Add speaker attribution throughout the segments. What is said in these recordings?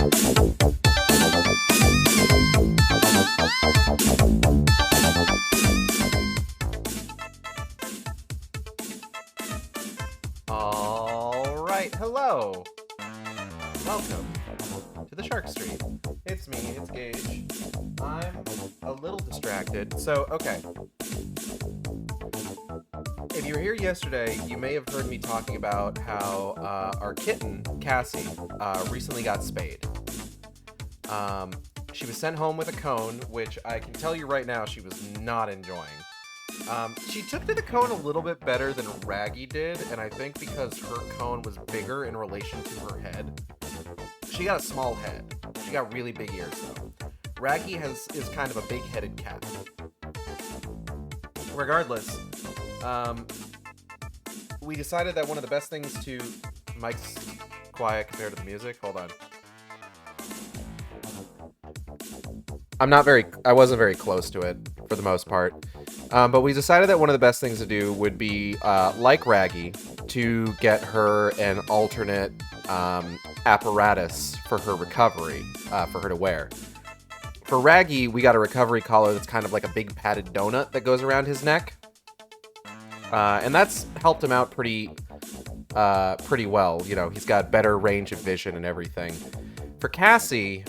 Speaker 1: Alright, hello! Welcome to the Shark Street. It's me, it's Gage. I'm a little distracted, so, okay. If you were here yesterday, you may have heard me talking about how our kitten, Cassie, recently got spayed. She was sent home with a cone, which I can tell you right now she was not enjoying. She took to the cone a little bit better than Raggy did, and I think because her cone was bigger in relation to her head. She got a small head. She got really big ears, though. Raggy is kind of a big-headed cat. Regardless, we decided that one of the best things to... Mike's quiet compared to the music. Hold on. I wasn't very close to it, for the most part. But we decided that one of the best things to do would be, like Raggy, to get her an alternate apparatus for her recovery, for her to wear. For Raggy, we got a recovery collar that's kind of like a big padded donut that goes around his neck. And that's helped him out pretty well. You know, he's got better range of vision and everything. For Cassie,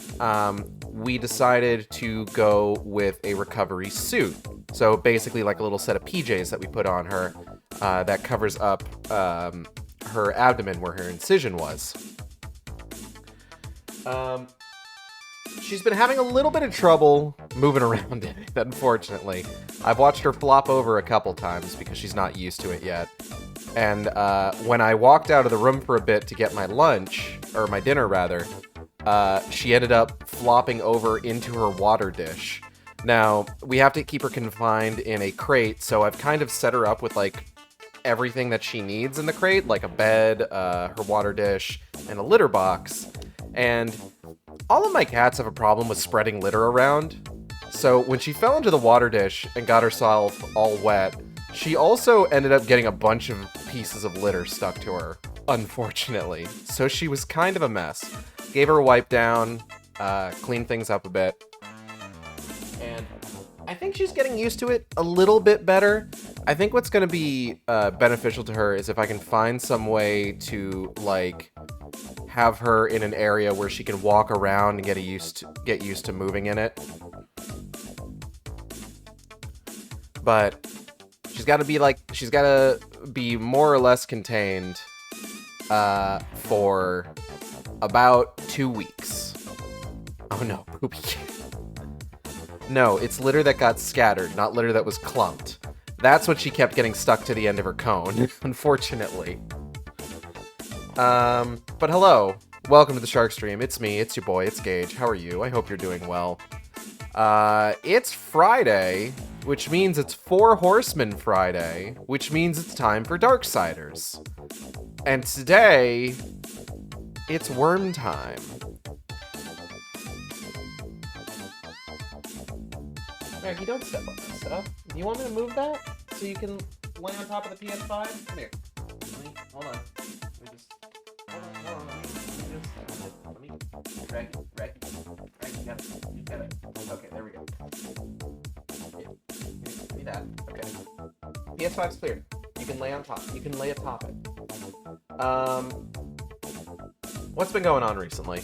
Speaker 1: we decided to go with a recovery suit. So basically like a little set of PJs that we put on her that covers up her abdomen where her incision was. She's been having a little bit of trouble moving around in it, unfortunately. I've watched her flop over a couple times because she's not used to it yet. And when I walked out of the room for a bit to get my lunch, or my dinner rather, she ended up flopping over into her water dish. Now, we have to keep her confined in a crate, so I've kind of set her up with, like, everything that she needs in the crate, like a bed, her water dish, and a litter box. And all of my cats have a problem with spreading litter around. So when she fell into the water dish and got herself all wet, she also ended up getting a bunch of pieces of litter stuck to her, unfortunately. So she was kind of a mess. Gave her a wipe down, cleaned things up a bit. And I think she's getting used to it a little bit better. I think what's going to be beneficial to her is if I can find some way to, like, have her in an area where she can walk around and get used to moving in it. But she's got to be more or less contained for about 2 weeks. Oh no, poopy. No, it's litter that got scattered, not litter that was clumped. That's what she kept getting stuck to the end of her cone, unfortunately. But hello. Welcome to the Shark Stream. It's me, it's your boy, it's Gage. How are you? I hope you're doing well. It's Friday, which means it's 4 Horsemen Friday, which means it's time for Darksiders. And today, it's worm time. Maggie, don't step on that stuff. Do you want me to move that so you can lay on top of the PS5? Come here. Hold on. Raggy, you got it. Okay, there we go. Give me that. Okay. PS5's cleared. You can lay on top. You can lay atop it. What's been going on recently?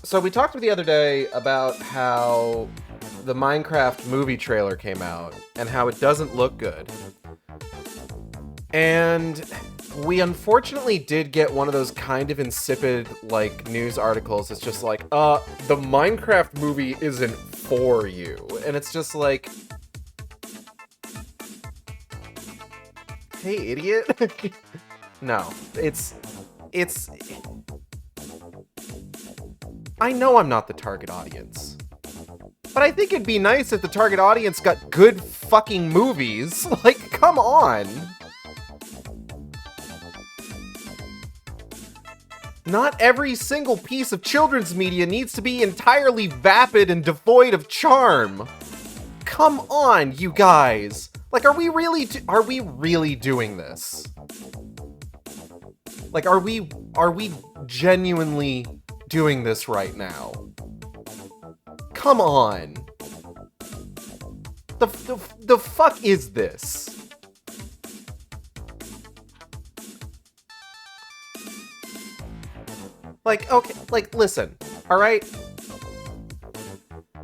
Speaker 1: So we talked the other day about how the Minecraft movie trailer came out and how it doesn't look good. And we unfortunately did get one of those kind of insipid, like, news articles. It's just like, the Minecraft movie isn't for you. And it's just like, hey, idiot. No, it's... I know I'm not the target audience. But I think it'd be nice if the target audience got good fucking movies. Like, come on. Not every single piece of children's media needs to be entirely vapid and devoid of charm. Come on, you guys. Like, are we really doing this? Like, are we genuinely doing this right now? Come on. The fuck is this? Like, okay, like, listen, all right?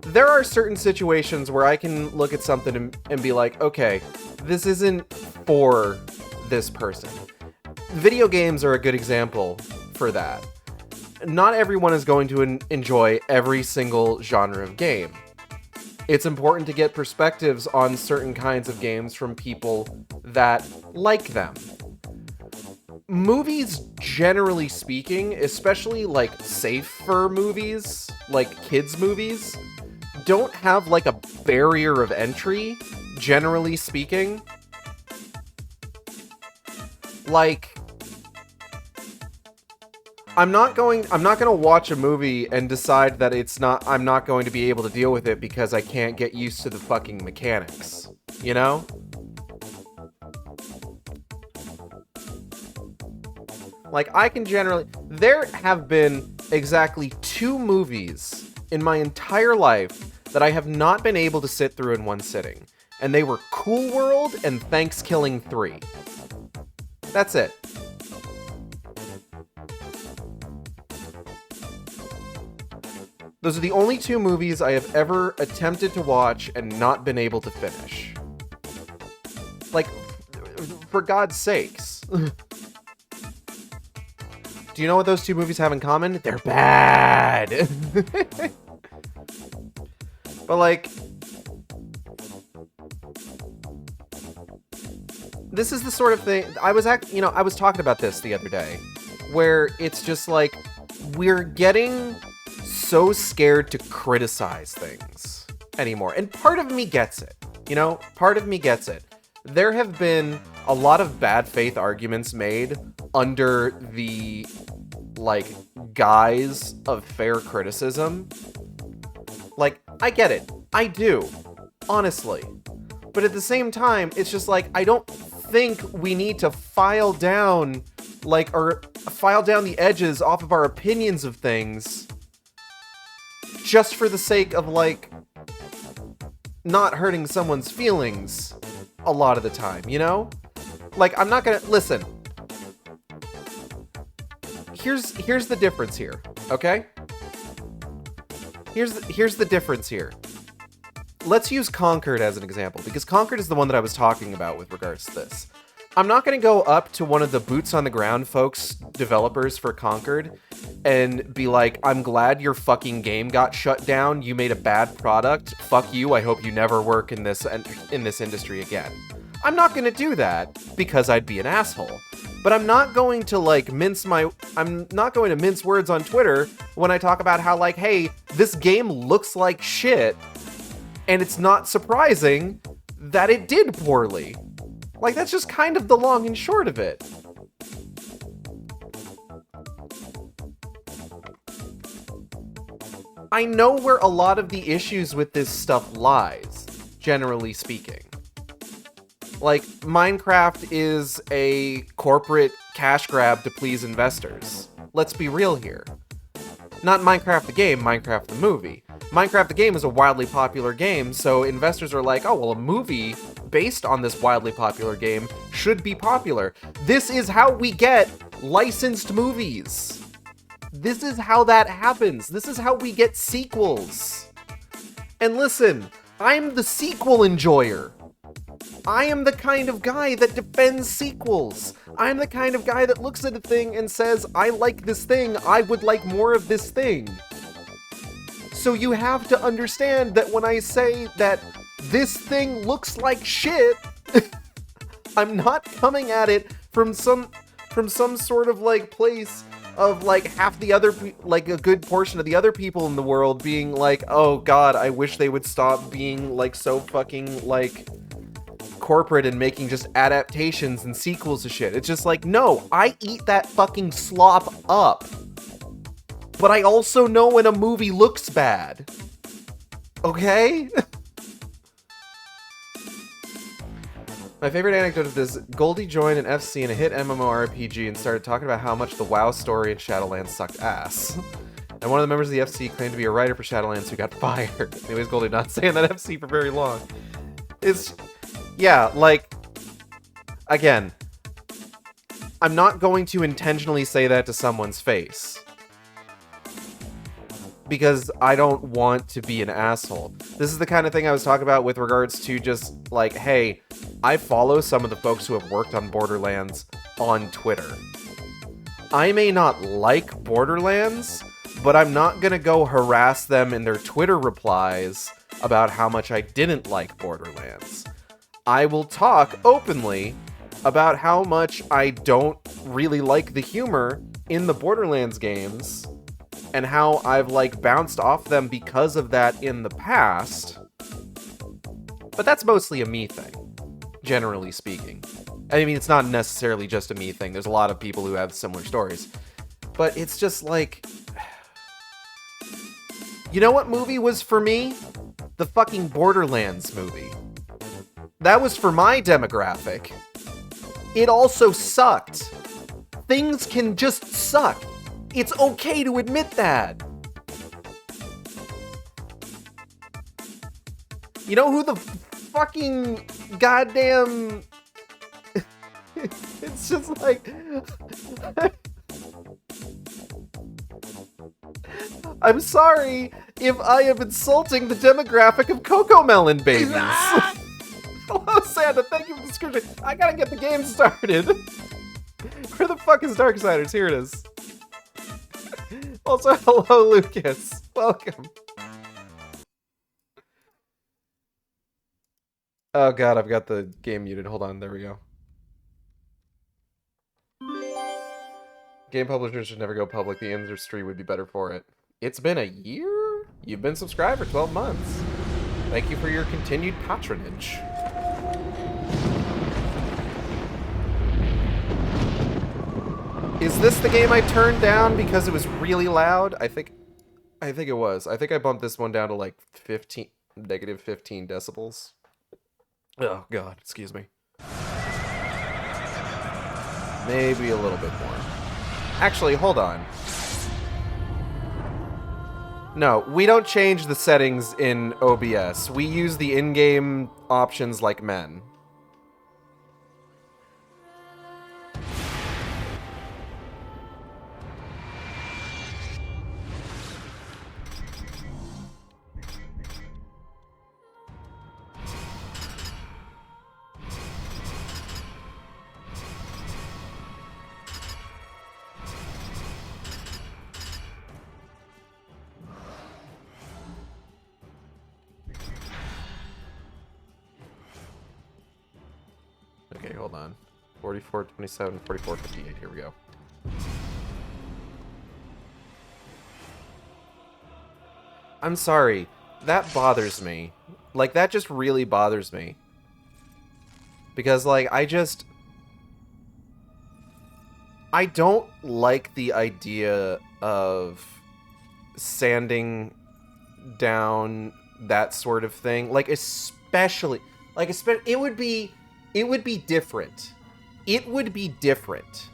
Speaker 1: There are certain situations where I can look at something and be like, okay, this isn't for this person. Video games are a good example for that. Not everyone is going to enjoy every single genre of game. It's important to get perspectives on certain kinds of games from people that like them. Movies, generally speaking, especially like safer movies, like kids' movies, don't have like a barrier of entry, generally speaking. Like, I'm not gonna watch a movie and decide that I'm not going to be able to deal with it because I can't get used to the fucking mechanics, you know? Like, there have been exactly 2 movies in my entire life that I have not been able to sit through in one sitting. And they were Cool World and Thanksgiving 3. That's it. Those are the only 2 movies I have ever attempted to watch and not been able to finish. Like, for God's sakes. Do you know what those 2 movies have in common? They're bad! But, like, this is the sort of thing... I was talking about this the other day, where it's just like, we're getting so scared to criticize things anymore. And part of me gets it, you know? Part of me gets it. There have been a lot of bad faith arguments made under the, like, guise of fair criticism. Like, I get it. I do. Honestly. But at the same time, it's just like, I don't think we need to file down the edges off of our opinions of things just for the sake of, like, not hurting someone's feelings a lot of the time, you know? Like, I'm not gonna... Listen. Here's the difference here, okay? Here's the difference here. Let's use Concord as an example, because Concord is the one that I was talking about with regards to this. I'm not going to go up to one of the boots-on-the-ground folks, developers for Concord, and be like, I'm glad your fucking game got shut down, you made a bad product, fuck you, I hope you never work in this industry again. I'm not going to do that, because I'd be an asshole. But I'm not going to, like, mince words on Twitter when I talk about how, like, hey, this game looks like shit, and it's not surprising that it did poorly. Like, that's just kind of the long and short of it. I know where a lot of the issues with this stuff lies, generally speaking. Like, Minecraft is a corporate cash grab to please investors. Let's be real here. Not Minecraft the game, Minecraft the movie. Minecraft the game is a wildly popular game, so investors are like, oh, well, a movie based on this wildly popular game should be popular. This is how we get licensed movies. This is how that happens. This is how we get sequels. And listen, I'm the sequel enjoyer. I am the kind of guy that defends sequels. I'm the kind of guy that looks at a thing and says, I like this thing, I would like more of this thing. So you have to understand that when I say that this thing looks like shit, I'm not coming at it from some sort of, like, place of, like, half the other, like, a good portion of the other people in the world being like, oh god, I wish they would stop being, like, so fucking, like, corporate and making just adaptations and sequels to shit. It's just like, no, I eat that fucking slop up. But I also know when a movie looks bad. Okay? My favorite anecdote of this, Goldie joined an FC in a hit MMORPG and started talking about how much the WoW story in Shadowlands sucked ass. And one of the members of the FC claimed to be a writer for Shadowlands who got fired. Anyways, Goldie not staying in that FC for very long. Yeah, like, again, I'm not going to intentionally say that to someone's face. Because I don't want to be an asshole. This is the kind of thing I was talking about with regards to just, like, hey, I follow some of the folks who have worked on Borderlands on Twitter. I may not like Borderlands, but I'm not gonna go harass them in their Twitter replies about how much I didn't like Borderlands. I will talk openly about how much I don't really like the humor in the Borderlands games, and how I've, like, bounced off them because of that in the past. But that's mostly a me thing, generally speaking. I mean, it's not necessarily just a me thing. There's a lot of people who have similar stories. But it's just like... You know what movie was for me? The fucking Borderlands movie. That was for my demographic. It also sucked. Things can just suck. It's okay to admit that. You know who the fucking goddamn... It's just like... I'm sorry if I am insulting the demographic of Cocomelon babies. Hello, Santa. Thank you for the description. I gotta get the game started. Where the fuck is Darksiders? Here it is. Also, hello, Lucas. Welcome. Oh god, I've got the game muted. Hold on, there we go. Game publishers should never go public. The industry would be better for it. It's been a year? You've been subscribed for 12 months. Thank you for your continued patronage. Is this the game I turned down because it was really loud? I think it was. I think I bumped this one down to like negative 15 decibels. Oh god, excuse me. Maybe a little bit more. Actually, hold on. No, we don't change the settings in OBS. We use the in-game options like men. Okay, hold on. 4427, 4458. Here we go. I'm sorry. That bothers me. Like, that just really bothers me. Because, like, I don't like the idea of sanding down that sort of thing. Like, especially... it would be different. It would be different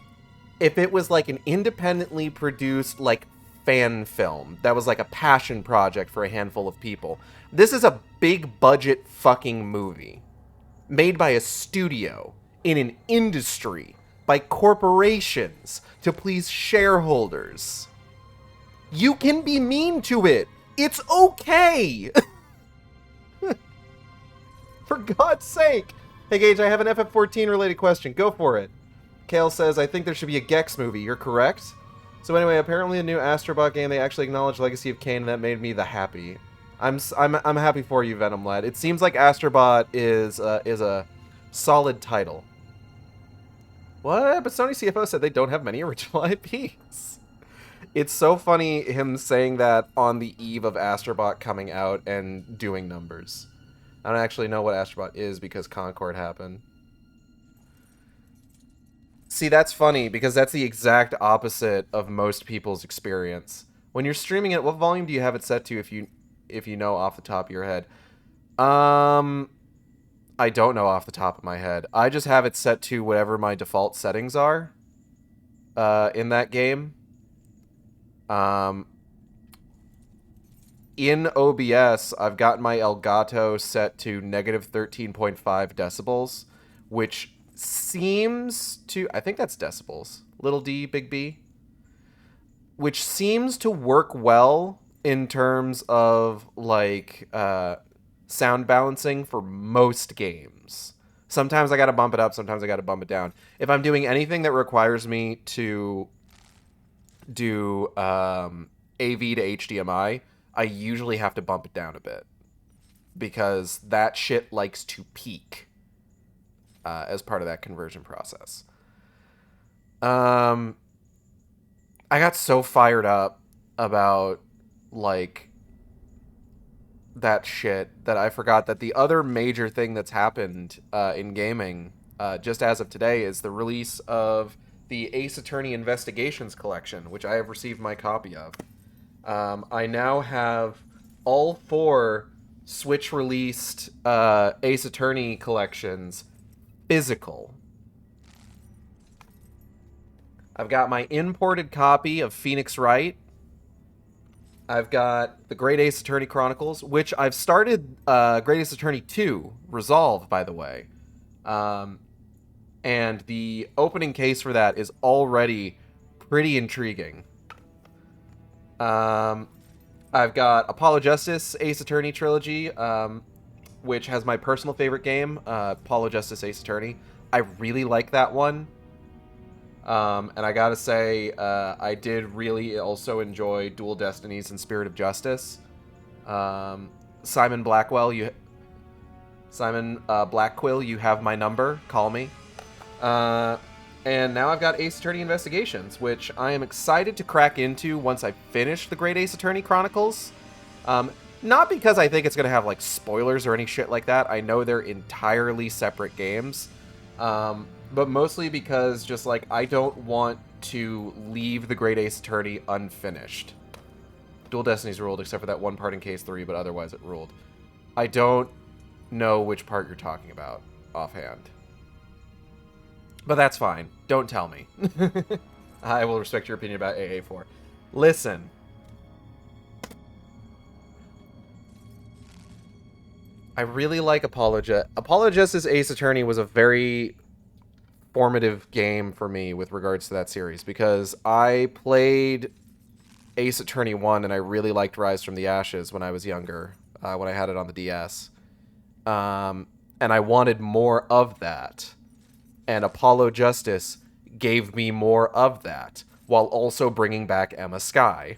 Speaker 1: if it was like an independently produced, like, fan film that was like a passion project for a handful of people. This is a big budget fucking movie made by a studio in an industry by corporations to please shareholders. You can be mean to it. It's okay. For God's sake. Hey, Gage, I have an FF14 related question. Go for it. Kale says, I think there should be a Gex movie. You're correct? So anyway, apparently the new Astrobot game, they actually acknowledge Legacy of Kain, and that made me the happy. I'm happy for you, Venom Lad. It seems like Astrobot is a solid title. What? But Sony CFO said they don't have many original IPs. It's so funny him saying that on the eve of Astrobot coming out and doing numbers. I don't actually know what Astrobot is because Concord happened. See, that's funny because that's the exact opposite of most people's experience. When you're streaming it, what volume do you have it set to if you know off the top of your head? I I don't know off the top of my head. I just have it set to whatever my default settings are in that game. In OBS, I've got my Elgato set to negative 13.5 decibels, which seems to... I think that's decibels. Little d, big B. Which seems to work well in terms of, like, sound balancing for most games. Sometimes I gotta bump it up, sometimes I gotta bump it down. If I'm doing anything that requires me to do AV to HDMI, I usually have to bump it down a bit. Because that shit likes to peak as part of that conversion process. I got so fired up about, like, that shit that I forgot that the other major thing that's happened in gaming, just as of today, is the release of the Ace Attorney Investigations Collection, which I have received my copy of. I now have all 4 Switch-released Ace Attorney collections physical. I've got my imported copy of Phoenix Wright. I've got the Great Ace Attorney Chronicles, which I've started Great Ace Attorney 2, Resolve, by the way. And the opening case for that is already pretty intriguing. I've got Apollo Justice Ace Attorney Trilogy, which has my personal favorite game, Apollo Justice Ace Attorney. I really like that one. And I gotta say, I did really also enjoy Dual Destinies and Spirit of Justice. Simon Blackwell, you have my number. Call me. And now I've got Ace Attorney Investigations, which I am excited to crack into once I finish the Great Ace Attorney Chronicles. Not because I think it's gonna have, like, spoilers or any shit like that. I know they're entirely separate games. But mostly because, just, like, I don't want to leave the Great Ace Attorney unfinished. Dual Destinies ruled, except for that one part in Case 3, but otherwise it ruled. I don't know which part you're talking about offhand. But that's fine. Don't tell me. I will respect your opinion about AA4. Listen. I really like Apollo Justice Ace Attorney was a very formative game for me with regards to that series, because I played Ace Attorney 1 and I really liked Rise from the Ashes when I was younger, when I had it on the DS. And I wanted more of that. And Apollo Justice gave me more of that, while also bringing back Emma Skye.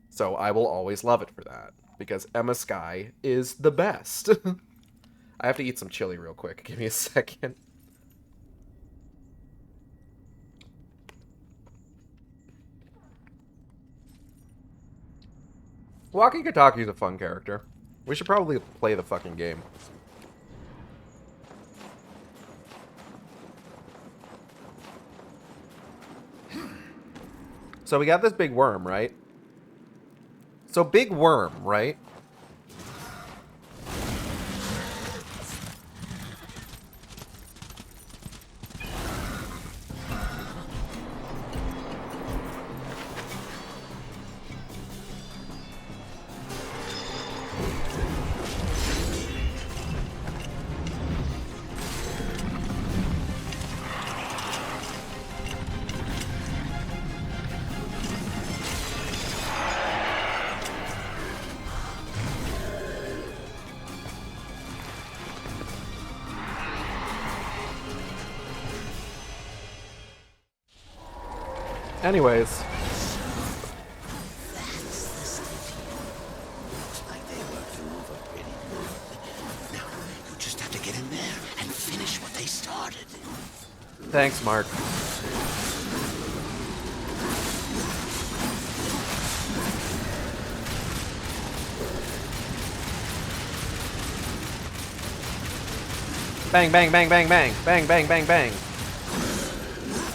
Speaker 1: So I will always love it for that, because Emma Skye is the best. I have to eat some chili real quick. Give me a second. Waki Kataki is a fun character. We should probably play the fucking game. So we got this big worm, right? So big worm, right? Anyways.
Speaker 2: Looks like they worked them over pretty good. Now, you just have to get in there and finish what they started.
Speaker 1: Thanks, Mark. Bang, bang, bang, bang, bang. Bang, bang, bang, bang.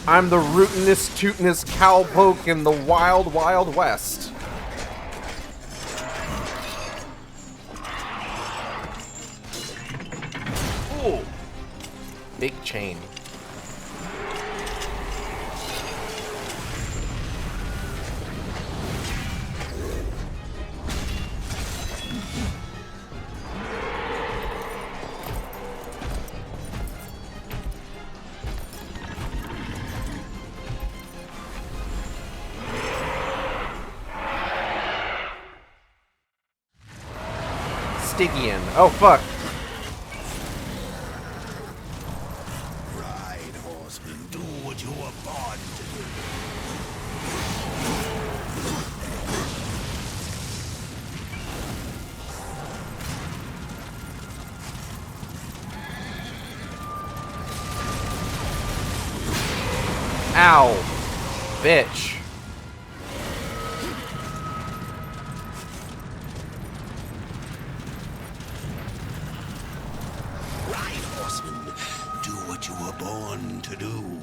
Speaker 1: I'm the rootinest, tootinest cowpoke in the wild, wild west. Ooh. Big chain. Stygian. Oh, fuck.
Speaker 2: Ride, horseman, do what you were born to do.
Speaker 1: Ow. Bitch.
Speaker 2: Ride, horseman, do what you were born to do.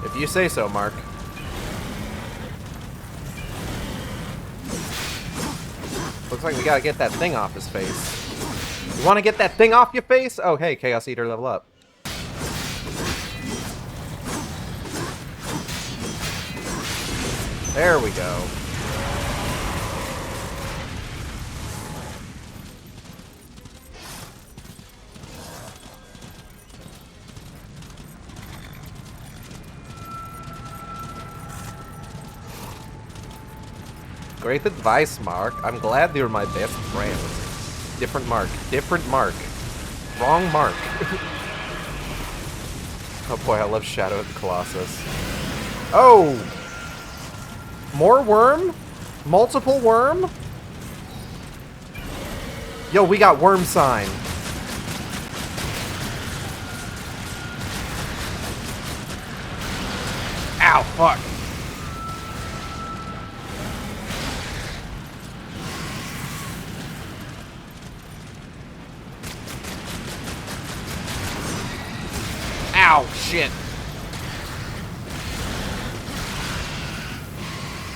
Speaker 1: If you say so, Mark. Looks like we gotta get that thing off his face. You wanna get that thing off your face? Oh, hey, Chaos Eater, level up. There we go. Great advice, Mark. I'm glad you're my best friend. Different Mark. Different Mark. Wrong Mark. Oh boy, I love Shadow of the Colossus. Oh! More worm? Multiple worm? Yo, we got worm sign. Ow, fuck. Ow, shit.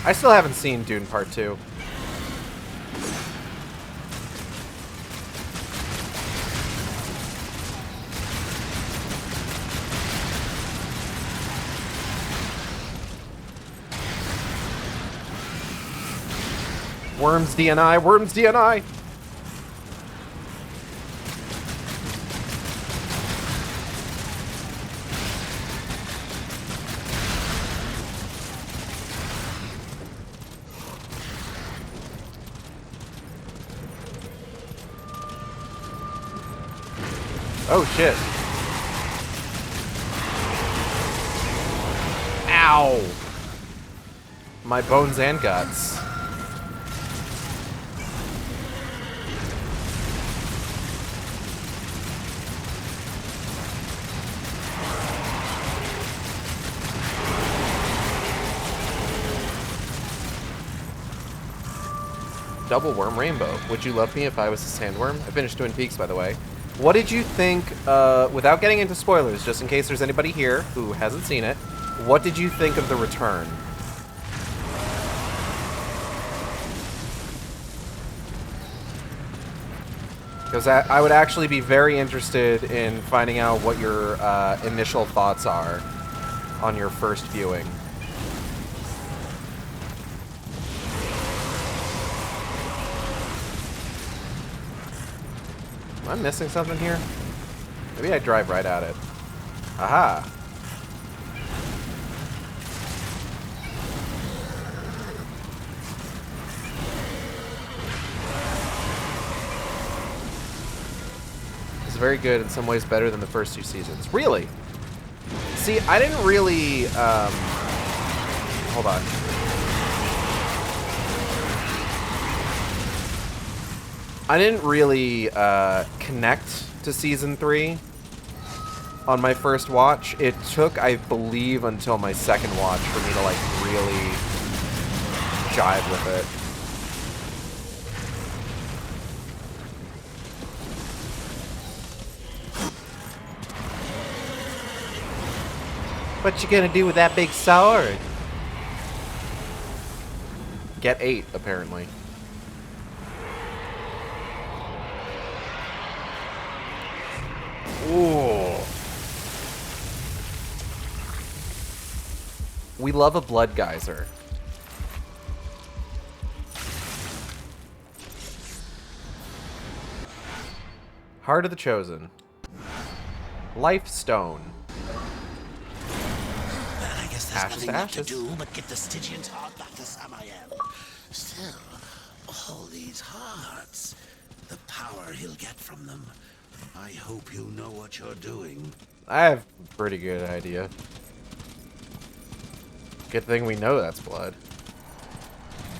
Speaker 1: I still haven't seen Dune Part 2. Worms DNI, Worms DNI! Oh shit. Ow! My bones and guts. Double worm rainbow. Would you love me if I was a sandworm? I finished Twin Peaks, by the way. What did you think, without getting into spoilers, just in case there's anybody here who hasn't seen it, what did you think of The Return? Because I would actually be very interested in finding out what your initial thoughts are on your first viewing. Am I missing something here? Maybe I drive right at it. Aha! It's very good, in some ways better than the first two seasons. Really? See, I didn't really, hold on. I didn't really connect to Season 3 on my first watch. It took, I believe, until my second watch for me to, like, really jive with it. What you gonna do with that big sword? Get 8, apparently. Ooh. We love a blood geyser. Heart of the Chosen. Life Stone.
Speaker 2: I guess there's
Speaker 1: Ashes
Speaker 2: nothing
Speaker 1: to
Speaker 2: left to
Speaker 1: ashes.
Speaker 2: do but get the Stygians heart back to Samael. Still, all these hearts, the power he'll get from them. I hope you know what you're doing.
Speaker 1: I have a pretty good idea. Good thing we know that's blood.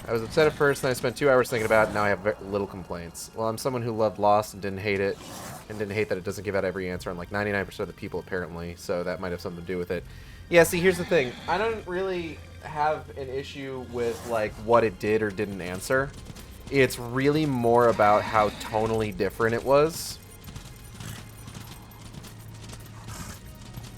Speaker 1: I was upset at first, then I spent 2 hours thinking about it, now I have very little complaints. Well, I'm someone who loved Lost and didn't hate it, and didn't hate that it doesn't give out every answer on like 99% of the people, apparently, so that might have something to do with it. Yeah, see, here's the thing. I don't really have an issue with, like, what it did or didn't answer. It's really more about how tonally different it was.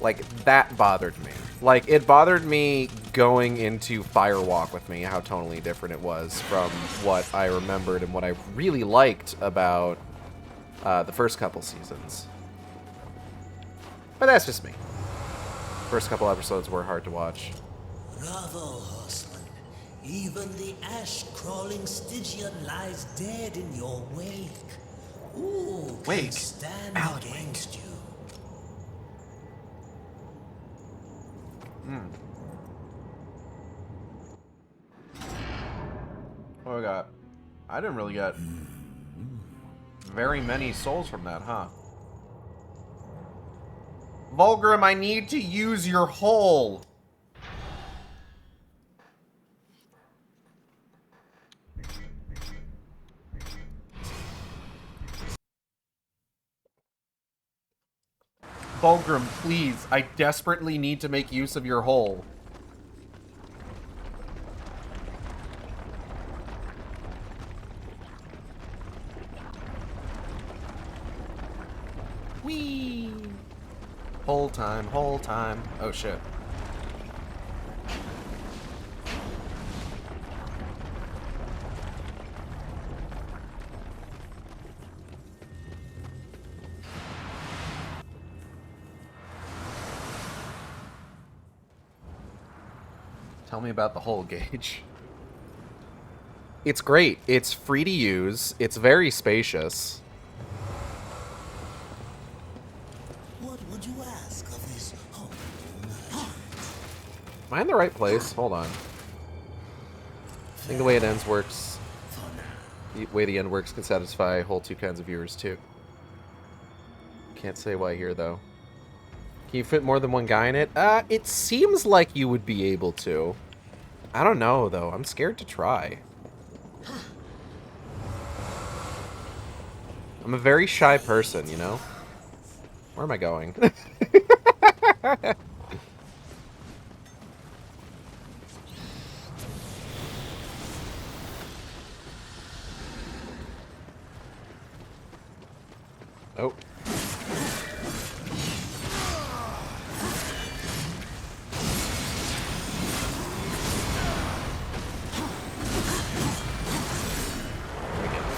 Speaker 1: Like, that bothered me. Like, it bothered me going into Firewalk with me, how tonally different it was from what I remembered and what I really liked about the first couple seasons. But that's just me. First couple episodes were hard to watch.
Speaker 3: Bravo, horseman. Even the ash-crawling Stygian lies dead in your wake. Who can
Speaker 1: Wake?
Speaker 3: stand
Speaker 1: Alan
Speaker 3: against you?
Speaker 1: What we got? I didn't really get very many souls from that, huh? Vulgrim, I need to use your hole. Vulgrim, please. I desperately need to make use of your hole. Whee! Whole time, whole time. Oh shit. Tell me about the hole gauge. It's great. It's free to use. It's very spacious.
Speaker 3: What would you ask of this humble merchant?
Speaker 1: Am I in the right place? Hold on. I think the way it ends works. The way the end works can satisfy whole two kinds of viewers too. Can't say why here though. Can you fit more than one guy in it? It seems like you would be able to. I don't know though. I'm scared to try. I'm a very shy person, you know? Where am I going? Oh.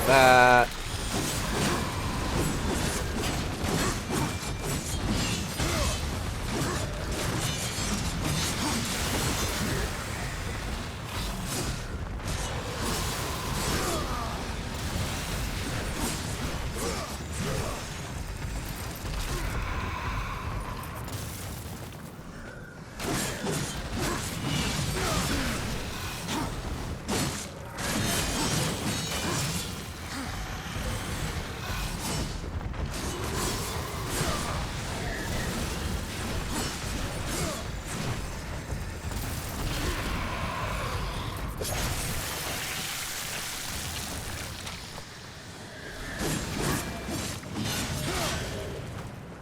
Speaker 1: That.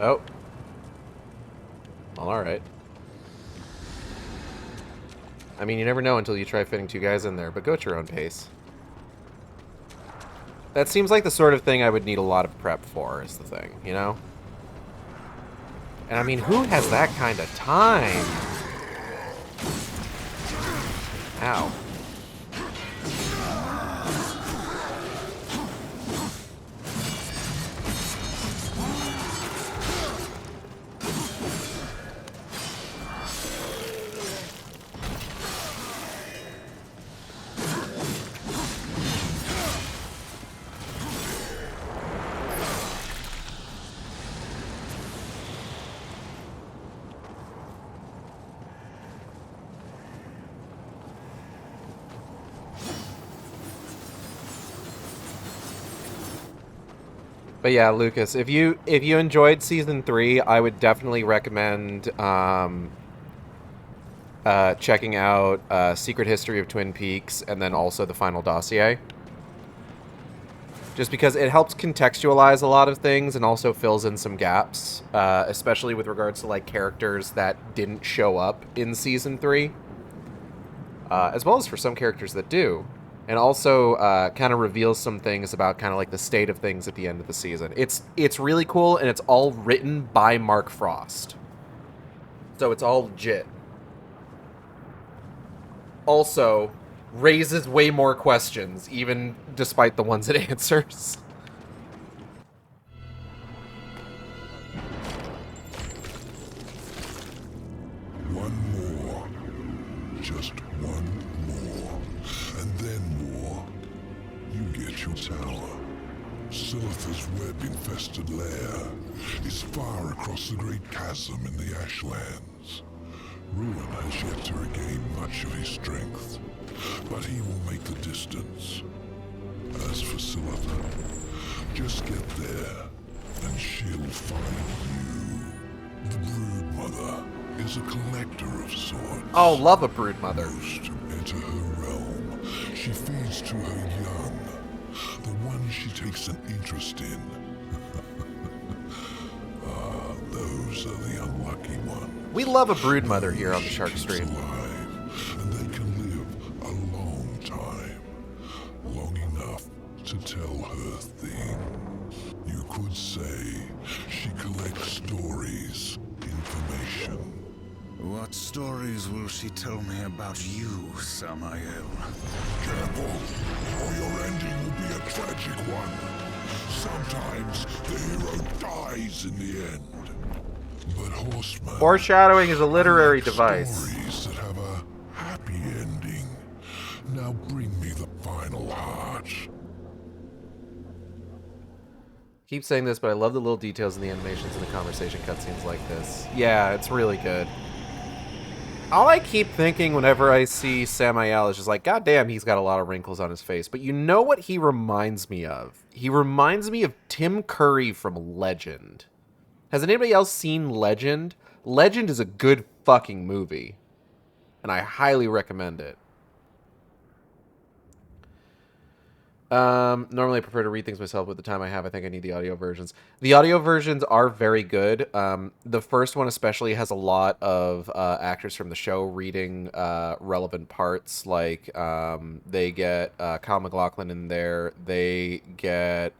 Speaker 1: Oh. Well, alright. I mean, you never know until you try fitting two guys in there, but go at your own pace. That seems like the sort of thing I would need a lot of prep for, is the thing, you know? And I mean, who has that kind of time? Ow. But yeah, Lucas, if you enjoyed season 3, I would definitely recommend checking out Secret History of Twin Peaks and then also the Final Dossier. Just because it helps contextualize a lot of things and also fills in some gaps, especially with regards to like characters that didn't show up in season 3, as well as for some characters that do, and also kind of reveals some things about kind of like the state of things at the end of the season. It's really cool, and it's all written by Mark Frost, so it's all legit. Also, raises way more questions, even despite the ones it answers.
Speaker 4: One more. Just one more. And then more. You get your tower. Silitha's web-infested lair is far across the great chasm in the Ashlands. Ruin has yet to regain much of his strength, but he will make the distance. As for Silitha, just get there, and she'll find you. The Broodmother is a collector of sorts.
Speaker 1: Oh, love a Broodmother.
Speaker 4: Most enter her realm. She feeds to her young, the one she takes an interest in. Those are the unlucky ones.
Speaker 1: We love a Broodmother here on the Shark Stream.
Speaker 4: Alive, and they can live a long time. Long enough to tell her things. You could say she collects stories, information.
Speaker 2: What stories will she tell me about you, Samael?
Speaker 4: Careful, or your ending will be a tragic one. Sometimes the hero dies in the end. But Horseman...
Speaker 1: Foreshadowing is a literary
Speaker 4: I like
Speaker 1: device.
Speaker 4: stories that have a happy ending. Now bring me the final heart.
Speaker 1: Keep saying this, but I love the little details in the animations and the conversation cutscenes like this. Yeah, it's really good. All I keep thinking whenever I see Samael is just like, God damn, he's got a lot of wrinkles on his face. But you know what he reminds me of? He reminds me of Tim Curry from Legend. Has anybody else seen Legend? Legend is a good fucking movie, and I highly recommend it. Normally I prefer to read things myself, but the time I have, I think I need the audio versions. The audio versions are very good. The first one especially has a lot of actors from the show reading relevant parts. Like, they get Kyle MacLachlan in there. They get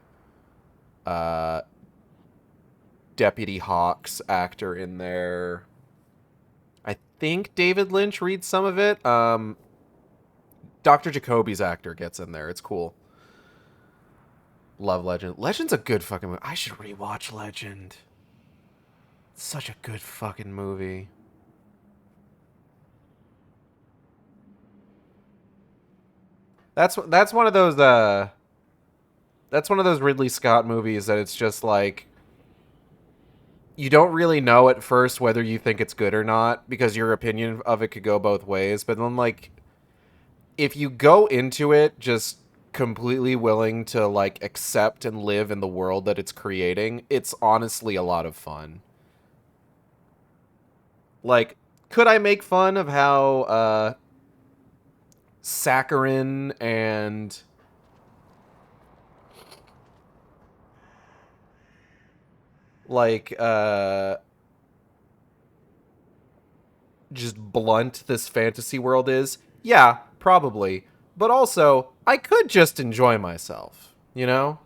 Speaker 1: Deputy Hawk's actor in there. I think David Lynch reads some of it. Dr. Jacoby's actor gets in there. It's cool. Love Legend. Legend's a good fucking movie. I should rewatch Legend. It's such a good fucking movie. That's one of those that's one of those Ridley Scott movies that it's just like you don't really know at first whether you think it's good or not, because your opinion of it could go both ways. But then, like, if you go into it just completely willing to, like, accept and live in the world that it's creating, it's honestly a lot of fun. Like, could I make fun of how saccharine and like just blunt this fantasy world is? Yeah, probably. But also, I could just enjoy myself, you know?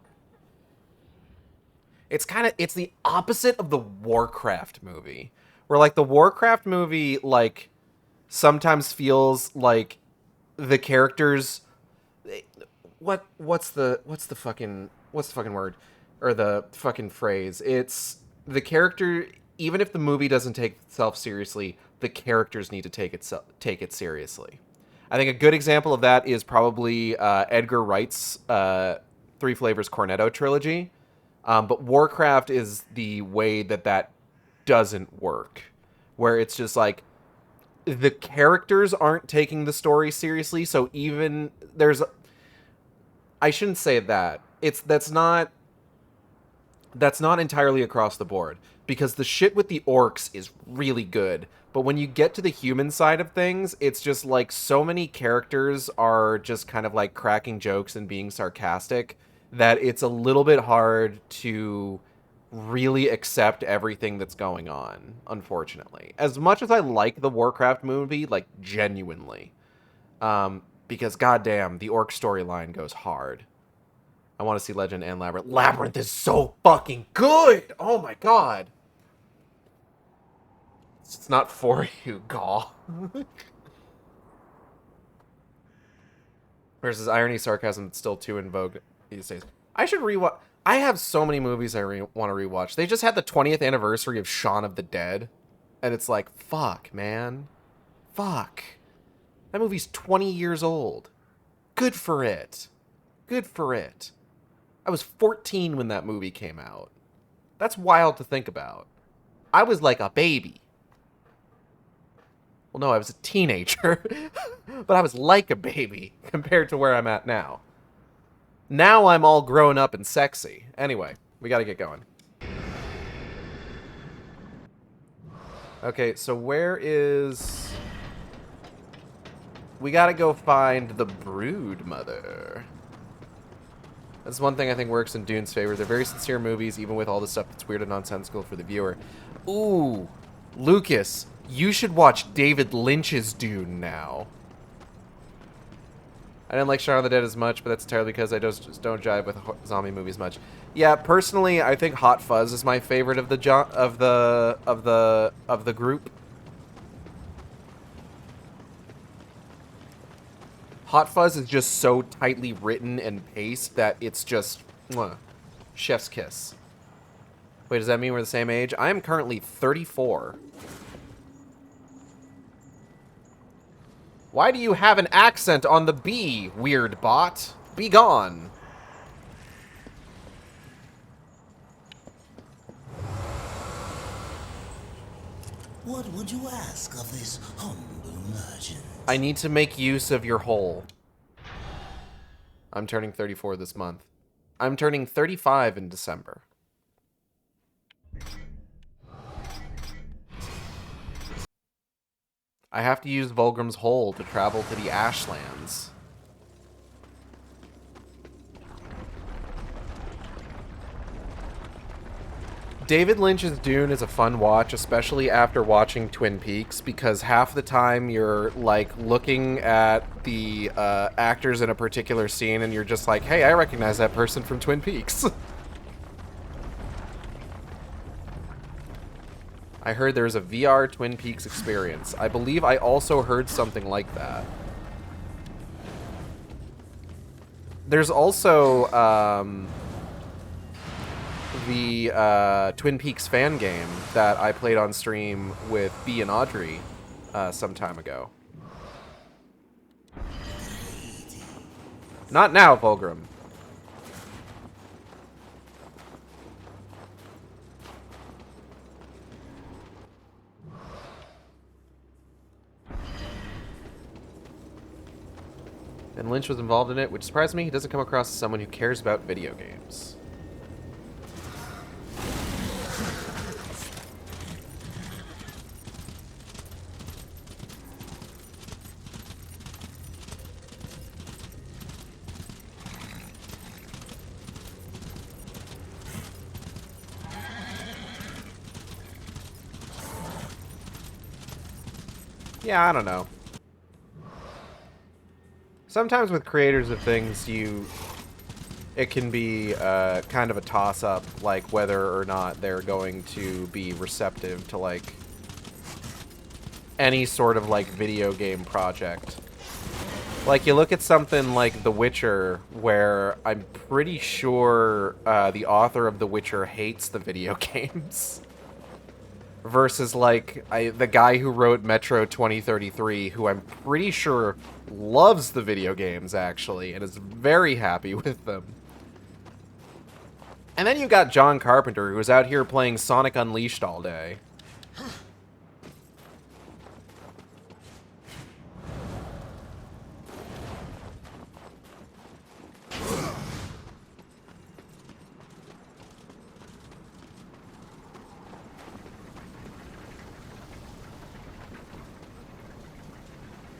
Speaker 1: It's the opposite of the Warcraft movie, where, like, the Warcraft movie, like, sometimes feels like the characters, what's the fucking word, or the fucking phrase? It's the character. Even if the movie doesn't take itself seriously, the characters need to take it seriously. I think a good example of that is probably Edgar Wright's Three Flavors Cornetto trilogy. But Warcraft is the way that doesn't work, where it's just like the characters aren't taking the story seriously. So even I shouldn't say that. That's not That's not entirely across the board, because the shit with the orcs is really good. But when you get to the human side of things, it's just like so many characters are just kind of like cracking jokes and being sarcastic that it's a little bit hard to really accept everything that's going on, unfortunately. As much as I like the Warcraft movie, like genuinely, because goddamn, the orc storyline goes hard. I want to see Legend and Labyrinth. Labyrinth is so fucking good! Oh my god! It's not for you, Gaul. Versus irony, sarcasm, it's still too in vogue these days. I should rewatch. I have so many movies I want to rewatch. They just had the 20th anniversary of Shaun of the Dead. And it's like, fuck, man. Fuck. That movie's 20 years old. Good for it. Good for it. I was 14 when that movie came out. That's wild to think about. I was like a baby. Well, no, I was a teenager. But I was like a baby compared to where I'm at now. Now I'm all grown up and sexy. Anyway, we gotta get going. Okay, so where is... We gotta go find the Brood Mother. That's one thing I think works in Dune's favor. They're very sincere movies, even with all the stuff that's weird and nonsensical for the viewer. Ooh, Lucas, you should watch David Lynch's Dune now. I didn't like Shaun of the Dead as much, but that's entirely because I just don't jive with zombie movies much. Yeah, personally, I think Hot Fuzz is my favorite of the group. Hot Fuzz is just so tightly written and paced that it's just mwah, chef's kiss. Wait, does that mean we're the same age? I am currently 34. Why do you have an accent on the B, weird bot? Be gone.
Speaker 3: What would you ask of this humble merchant?
Speaker 1: I need to make use of your hole. I'm turning 34 this month. I'm turning 35 in December. I have to use Vulgrim's hole to travel to the Ashlands. David Lynch's Dune is a fun watch, especially after watching Twin Peaks, because half the time you're, like, looking at the actors in a particular scene and you're just like, hey, I recognize that person from Twin Peaks. I heard there's a VR Twin Peaks experience. I believe I also heard something like that. There's also, the Twin Peaks fan game that I played on stream with B and Audrey some time ago. Not now, Vulgrim. And Lynch was involved in it, which surprised me. He doesn't come across as someone who cares about video games. Yeah, I don't know. Sometimes with creators of things, it can be kind of a toss-up, like whether or not they're going to be receptive to, like, any sort of, like, video game project. Like, you look at something like The Witcher, where I'm pretty sure the author of The Witcher hates the video games. Versus, like, the guy who wrote Metro 2033, who I'm pretty sure loves the video games, actually, and is very happy with them. And then you got John Carpenter, who's out here playing Sonic Unleashed all day.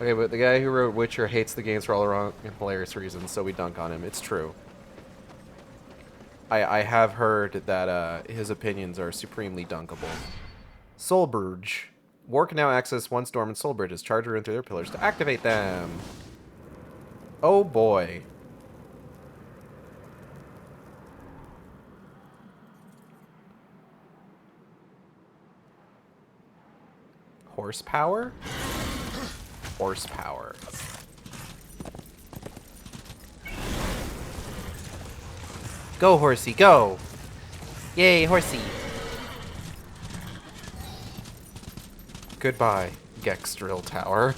Speaker 1: Okay, but the guy who wrote Witcher hates the games for all the wrong and hilarious reasons, so we dunk on him. It's true. I have heard that his opinions are supremely dunkable. Soulbridge. War can now access one storm and soul bridges. Charge her in through their pillars to activate them. Oh boy. Horsepower? Horsepower. Go, horsey, go! Yay, horsey! Goodbye, Gex Drill Tower.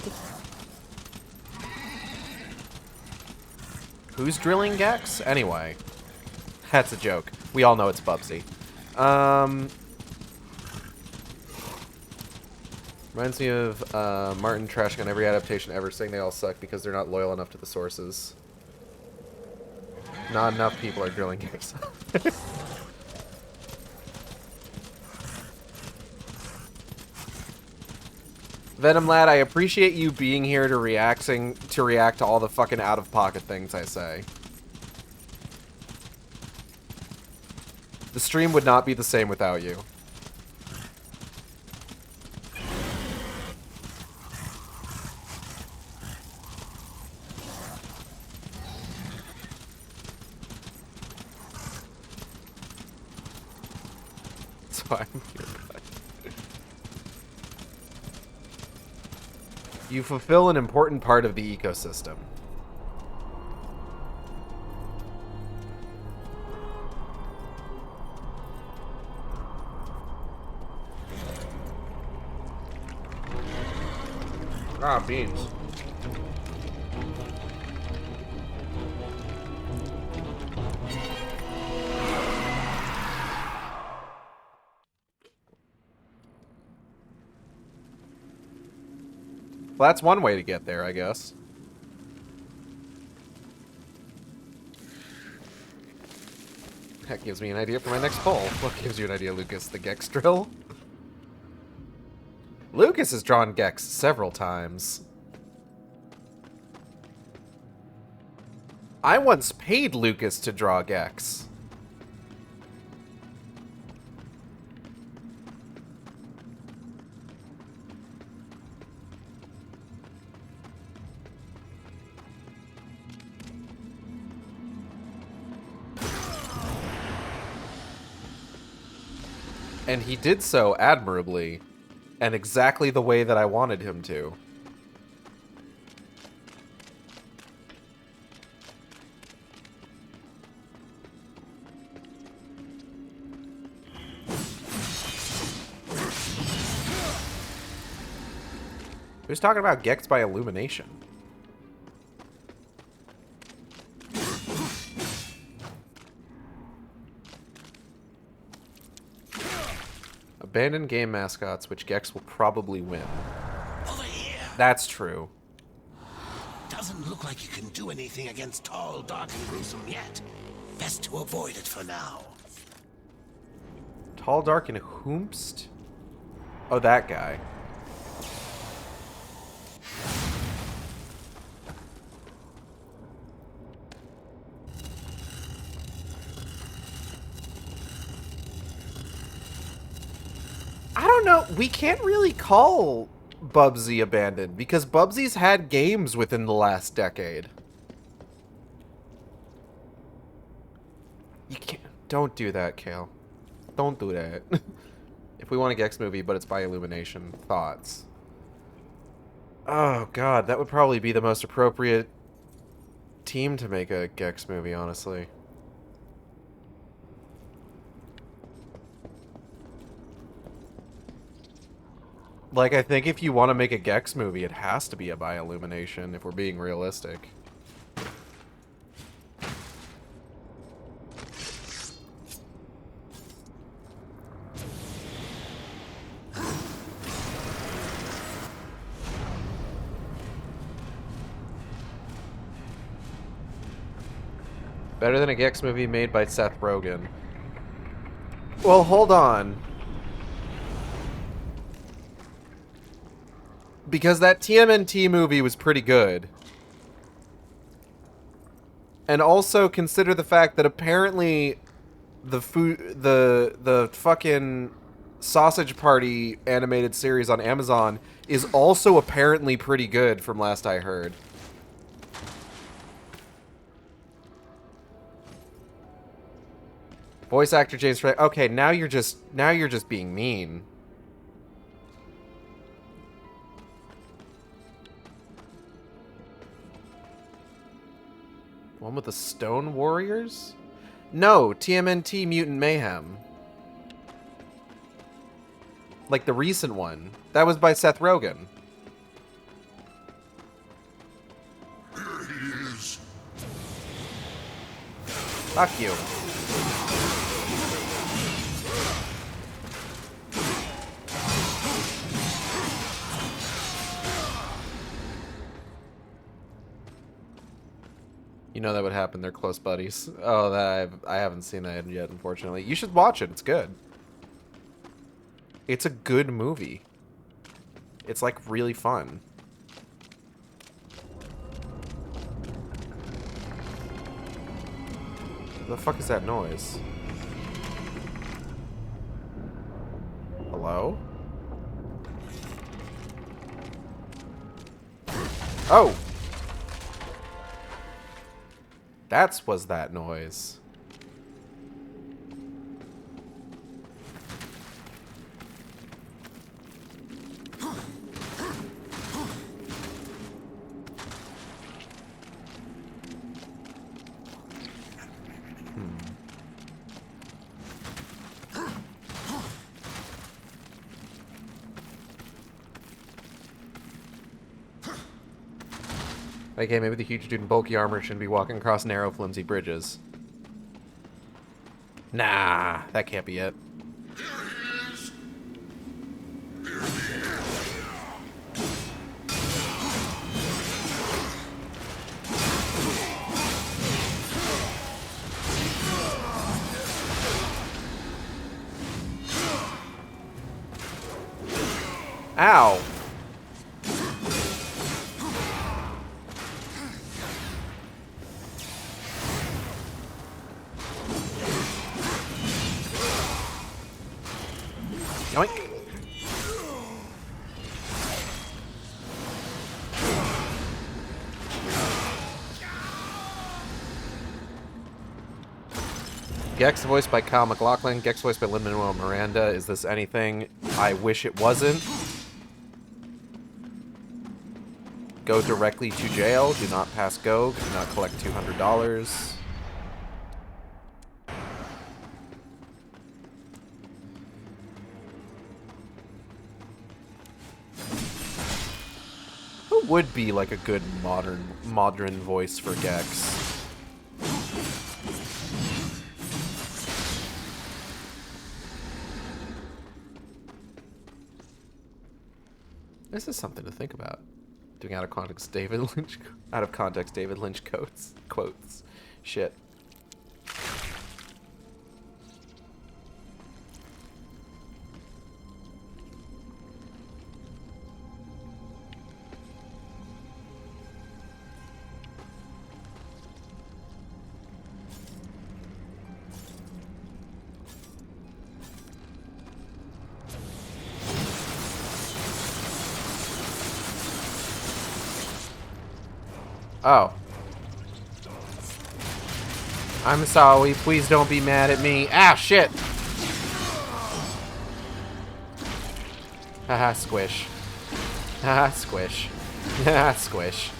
Speaker 1: Who's drilling Gex? Anyway. That's a joke. We all know it's Bubsy. Reminds me of Martin trashing on every adaptation ever, saying they all suck because they're not loyal enough to the sources. Not enough people are drilling Gex. Venom Lad, I appreciate you being here to react to all the fucking out-of-pocket things I say. The stream would not be the same without you. So I'm here. You fulfill an important part of the ecosystem. Ah, beans. Well, that's one way to get there, I guess. That gives me an idea for my next poll. What gives you an idea, Lucas? The Gex drill? Lucas has drawn Gex several times. I once paid Lucas to draw Gex. And he did so admirably, and exactly the way that I wanted him to. Who's talking about Gex by illumination? Abandoned game mascots, which Gex will probably win.
Speaker 2: Over here.
Speaker 1: That's true.
Speaker 2: Doesn't look like you can do anything against tall, dark, and gruesome yet. Best to avoid it for now.
Speaker 1: Tall, dark, and whomst? Oh, that guy. I don't know. We can't really call Bubsy abandoned because Bubsy's had games within the last decade. You can't. Don't do that, Kale. Don't do that. If we want a Gex movie, but it's by Illumination, thoughts? Oh god, that would probably be the most appropriate team to make a Gex movie, honestly. Like, I think if you want to make a Gex movie, it has to be a by Illumination, if we're being realistic. Better than a Gex movie made by Seth Rogen. Well, hold on. Because that TMNT movie was pretty good. And also consider the fact that apparently the fucking Sausage Party animated series on Amazon is also apparently pretty good from last I heard. Voice actor James Franco. Okay, now you're just being mean. One with the Stone Warriors? No, TMNT Mutant Mayhem. Like the recent one. That was by Seth Rogen.
Speaker 4: Here he is.
Speaker 1: Fuck you. You know that would happen. They're close buddies. Oh, that I haven't seen that yet, unfortunately. You should watch it. It's good. It's a good movie. It's like really fun. What the fuck is that noise? Hello? Oh! Was that noise. Okay, maybe the huge dude in bulky armor shouldn't be walking across narrow, flimsy bridges. Nah, that can't be it. Ow! Yoink. Gex voiced by Kyle MacLachlan. Gex voiced by Lin-Manuel Miranda. Is this anything I wish it wasn't? Go directly to jail. Do not pass go. Do not collect $200. Who would be like a good modern voice for Gex? This is something to think about. Doing out of context David Lynch quotes. Shit. Oh. I'm sorry, please don't be mad at me. Ah, shit! Haha, squish. Haha, squish. Haha, squish.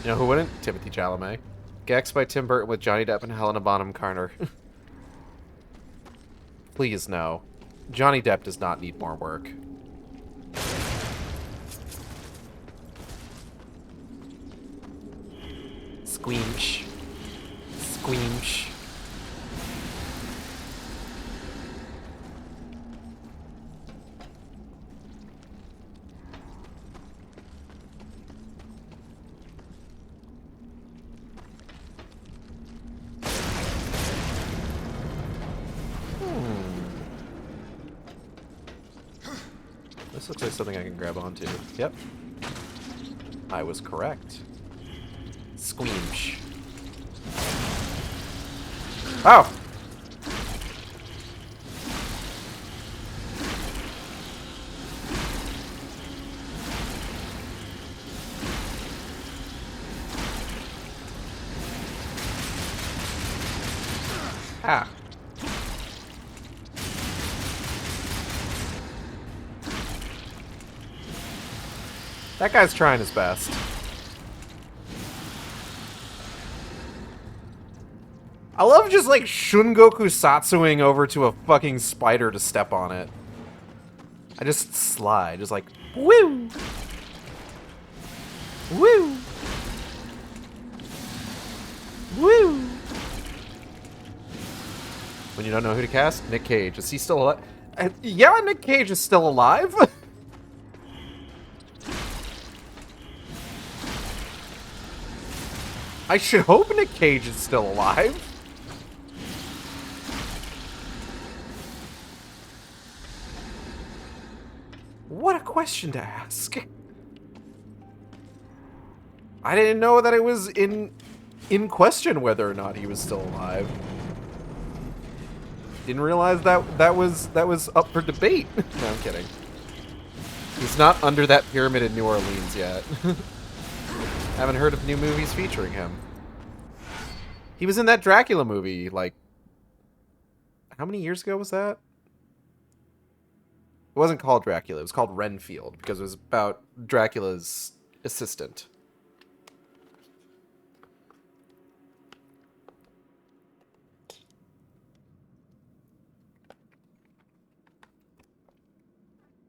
Speaker 1: You know who wouldn't? Timothy Chalamet. Gex by Tim Burton with Johnny Depp and Helena Bonham Carter. Please, no. Johnny Depp does not need more work. Squeamish. Squeamish. This looks like something I can grab onto. Yep. I was correct. Squeamish. Oh! Ah. That guy's trying his best. I love just like Shungoku Satsuing over to a fucking spider to step on it. I just slide, just like, woo! Woo! Woo! When you don't know who to cast, Nick Cage. Is he still alive? Yeah, Nick Cage is still alive. I should hope Nick Cage is still alive. What a question to ask. I didn't know that it was in question whether or not he was still alive. Didn't realize that was up for debate. No, I'm kidding. He's not under that pyramid in New Orleans yet. Haven't heard of new movies featuring him. He was in that Dracula movie, like, how many years ago was that? It wasn't called Dracula, it was called Renfield, because it was about Dracula's assistant.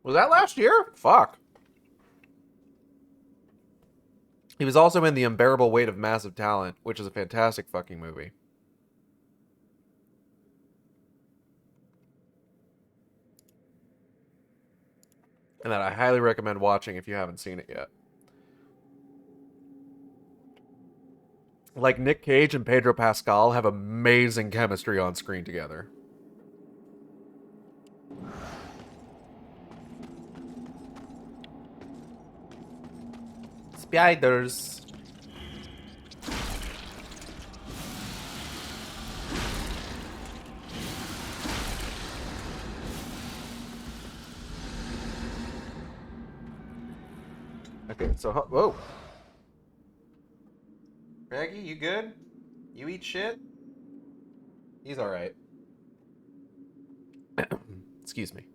Speaker 1: Was that last year? Fuck. He was also in The Unbearable Weight of Massive Talent, which is a fantastic fucking movie. And that I highly recommend watching if you haven't seen it yet. Like, Nick Cage and Pedro Pascal have amazing chemistry on screen together. Spiders. Okay, so whoa. Maggie, you good? You eat shit? He's all right. Excuse me.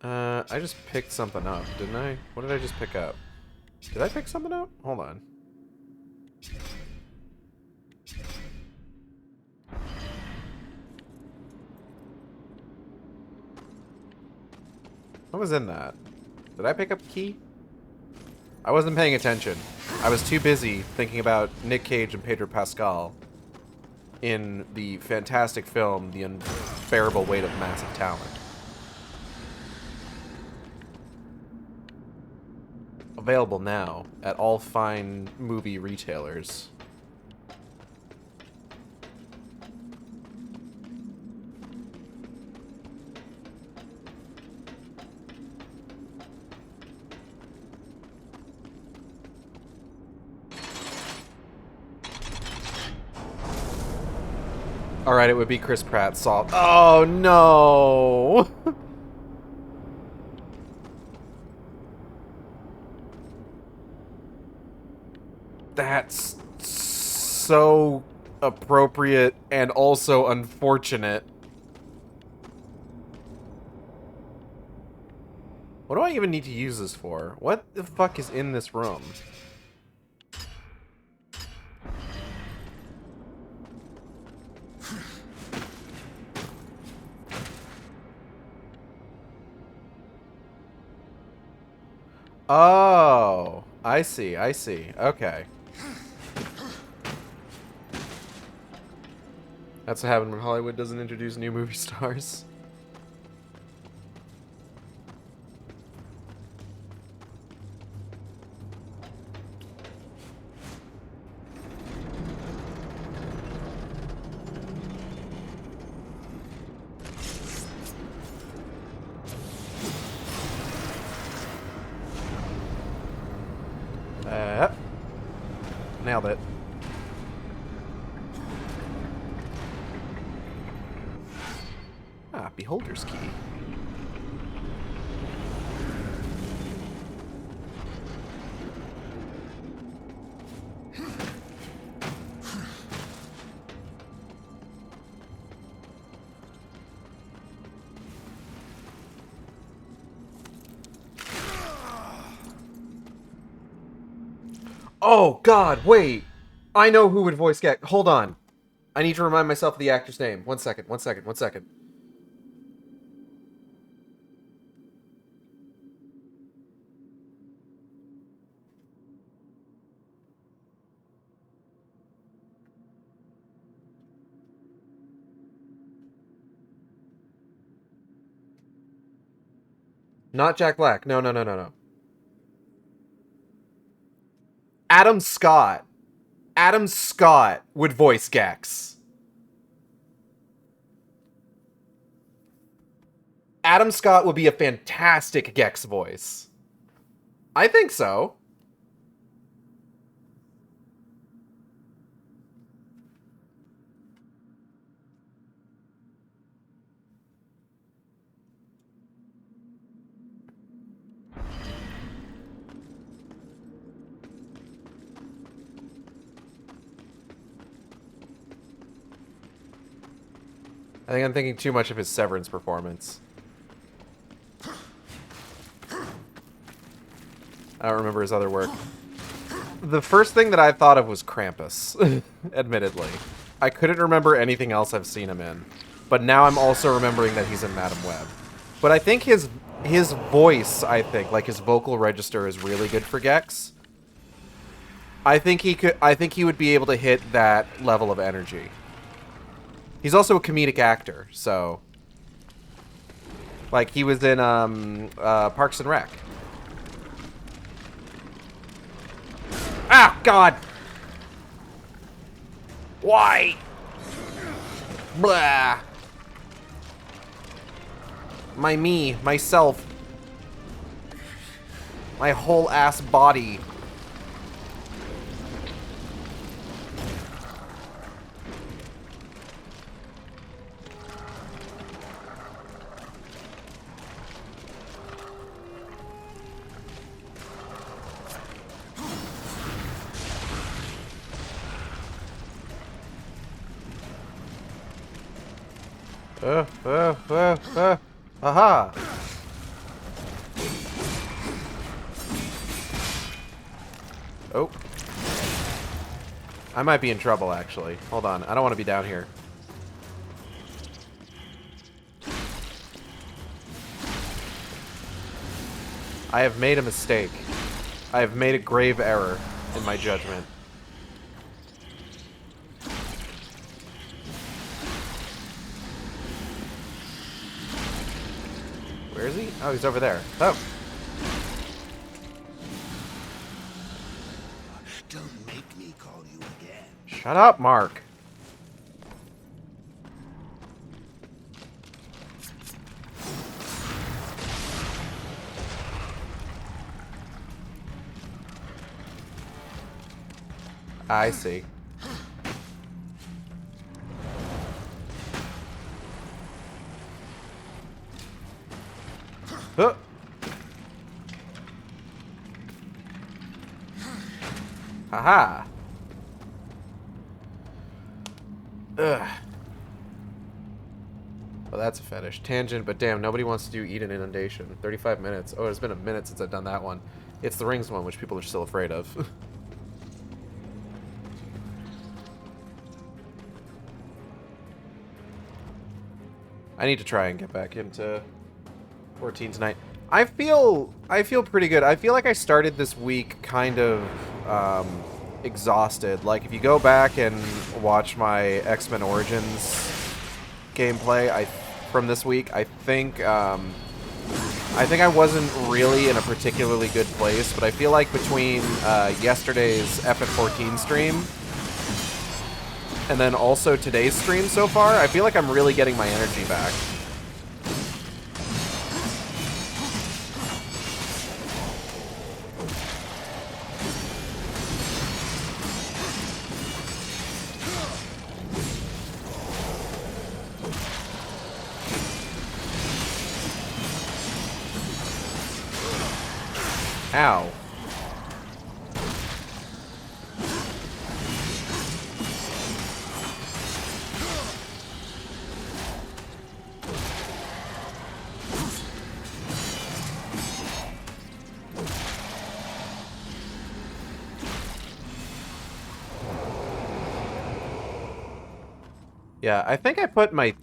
Speaker 1: I just picked something up, didn't I? What did I just pick up? Did I pick something up? Hold on. What was in that? Did I pick up a key? I wasn't paying attention. I was too busy thinking about Nick Cage and Pedro Pascal in the fantastic film, The Unbearable Weight of Massive Talent. Available now at all fine movie retailers. Alright, it would be Chris Pratt solved. Oh no! That's so appropriate and also unfortunate. What do I even need to use this for? What the fuck is in this room? Oh, I see, I see. Okay. That's what happens when Hollywood doesn't introduce new movie stars. Nailed it. Ah, Beholder's Key. Oh, God, wait. I know who would voice Gex. Hold on. I need to remind myself of the actor's name. One second. Not Jack Black. No. Adam Scott. Adam Scott would voice Gex. Adam Scott would be a fantastic Gex voice. I think so. I think I'm thinking too much of his Severance performance. I don't remember his other work. The first thing that I thought of was Krampus, admittedly. I couldn't remember anything else I've seen him in. But now I'm also remembering that he's in Madam Web. But I think his voice, like his vocal register is really good for Gex. I think he would be able to hit that level of energy. He's also a comedic actor, so like he was in Parks and Rec. Ah, God! Why? Blah. Myself. My whole ass body. Aha! Oh. I might be in trouble, actually. Hold on. I don't want to be down here. I have made a mistake. I have made a grave error in my judgment. Where is he? Oh, he's over there. Oh.
Speaker 2: Don't make me call you again.
Speaker 1: Shut up, Mark. I see. Huh. Haha. Ugh. Well, that's a fetish. Tangent, but damn, nobody wants to do Eat an Inundation. 35 minutes. Oh, it's been a minute since I've done that one. It's the Rings one, which people are still afraid of. I need to try and get back into 14 tonight. I feel pretty good. I feel like I started this week kind of exhausted. Like, if you go back and watch my X-Men Origins gameplay from this week, I think I wasn't really in a particularly good place, but I feel like between yesterday's FF14 stream and then also today's stream so far, I feel like I'm really getting my energy back. Ow. Yeah, I think I put my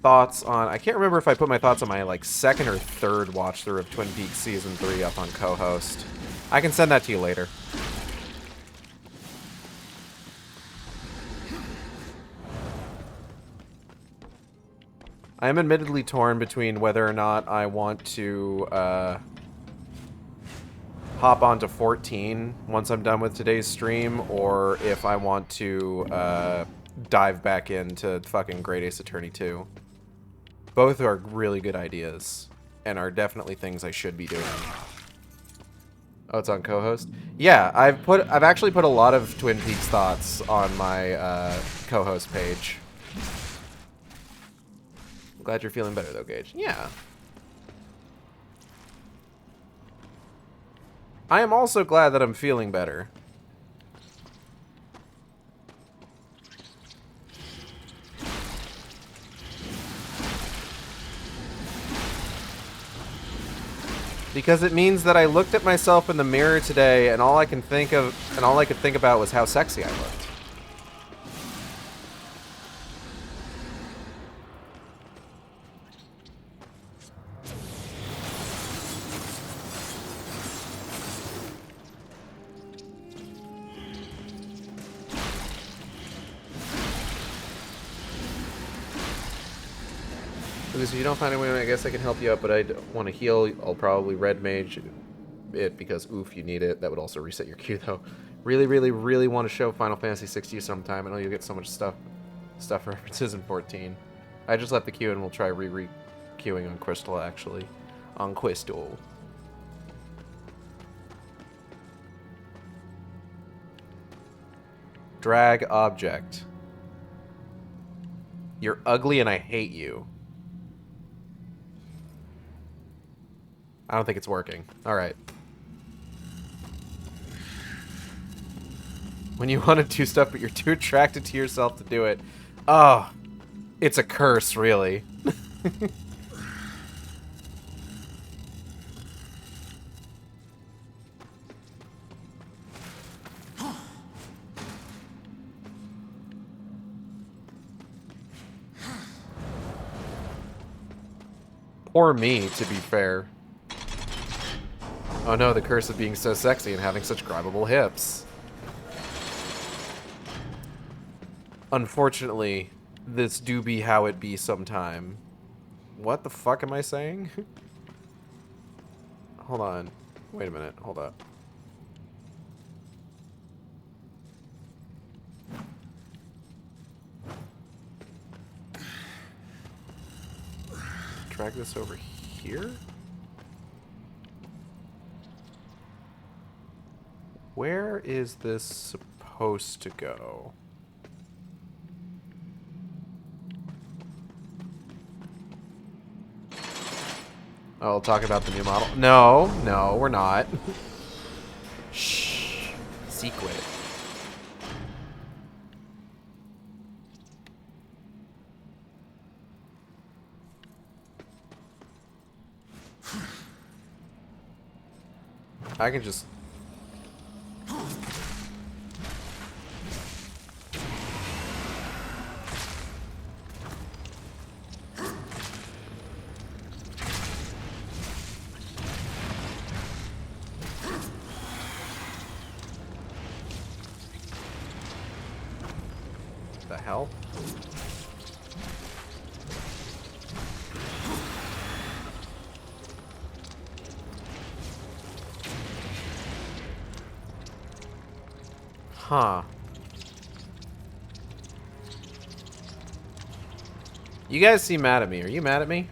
Speaker 1: thoughts on... I can't remember if I put my thoughts on my, like, second or third watch-through of Twin Peaks Season 3 up on co-host. I can send that to you later. I am admittedly torn between whether or not I want to, hop on to 14 once I'm done with today's stream, or if I want to, dive back into fucking Great Ace Attorney 2. Both are really good ideas, and are definitely things I should be doing. Oh, it's on co-host? Yeah, I've actually put a lot of Twin Peaks thoughts on my co-host page. I'm glad you're feeling better though, Gage. Yeah. I am also glad that I'm feeling better. Because it means that I looked at myself in the mirror today and all I could think about was how sexy I looked. If you don't find anyone, I guess I can help you out, but I want to heal. I'll probably red mage it because, oof, you need it. That would also reset your queue, though. Really, really, really want to show Final Fantasy 60 sometime. I know you'll get so much stuff references in 14. I just left the queue and we'll try re-queuing on Crystal, actually. On Crystal. Drag object. You're ugly and I hate you. I don't think it's working. Alright. When you want to do stuff, but you're too attracted to yourself to do it. Oh, it's a curse, really. Poor me, to be fair. Oh no, the curse of being so sexy and having such grabbable hips. Unfortunately, this do be how it be sometime. What the fuck am I saying? Hold on. Wait a minute. Hold up. Drag this over here? Where is this supposed to go? Oh, we'll talk about the new model. No, no, we're not. Shh. Secret. I can just... The hell? Huh. You guys seem mad at me. Are you mad at me?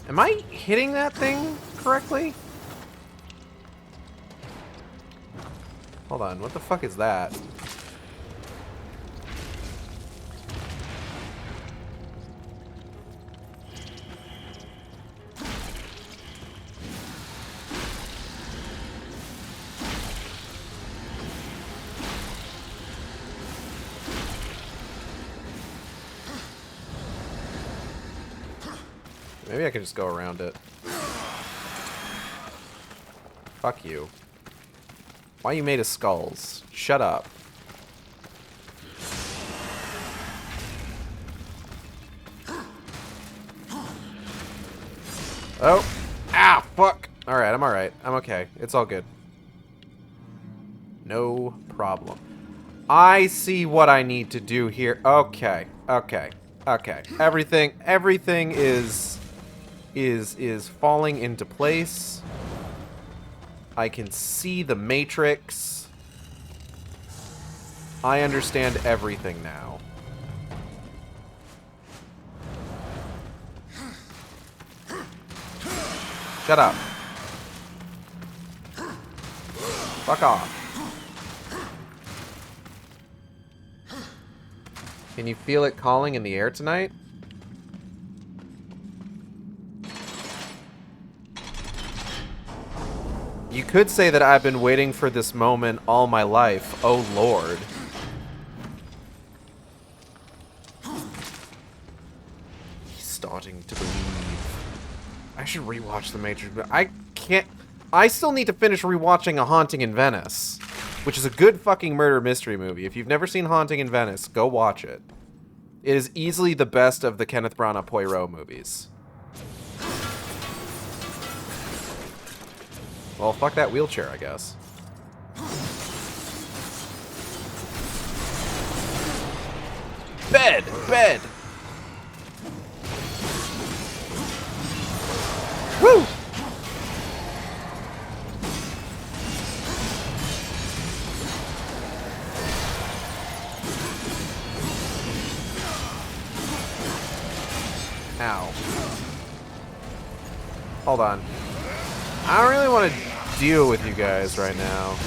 Speaker 1: Am I hitting that thing correctly? Hold on, what the fuck is that? Maybe I can just go around it. Fuck you. Why are you made of skulls? Shut up. Oh. Ah, fuck. Alright, I'm alright. I'm okay. It's all good. No problem. I see what I need to do here. Okay. Okay. Okay. Everything is falling into place. I can see the matrix. I understand everything now. Shut up. Fuck off. Can you feel it calling in the air tonight? You could say that I've been waiting for this moment all my life. Oh, Lord. He's starting to believe. I should rewatch The Matrix, but I can't. I still need to finish rewatching A Haunting in Venice, which is a good fucking murder mystery movie. If you've never seen Haunting in Venice, go watch it. It is easily the best of the Kenneth Branagh Poirot movies. Well, fuck that wheelchair, I guess. Bed! Bed! Woo! Ow. Hold on. I don't really want to deal with you guys right now.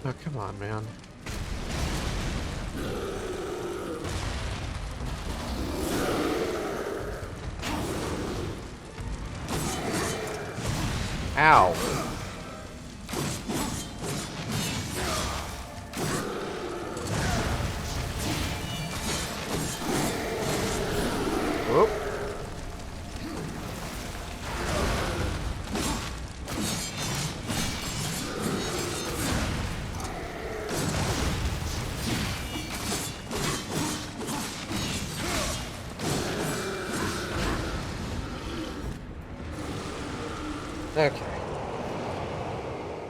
Speaker 1: Oh, come on, man. Ow. Whoop. Okay.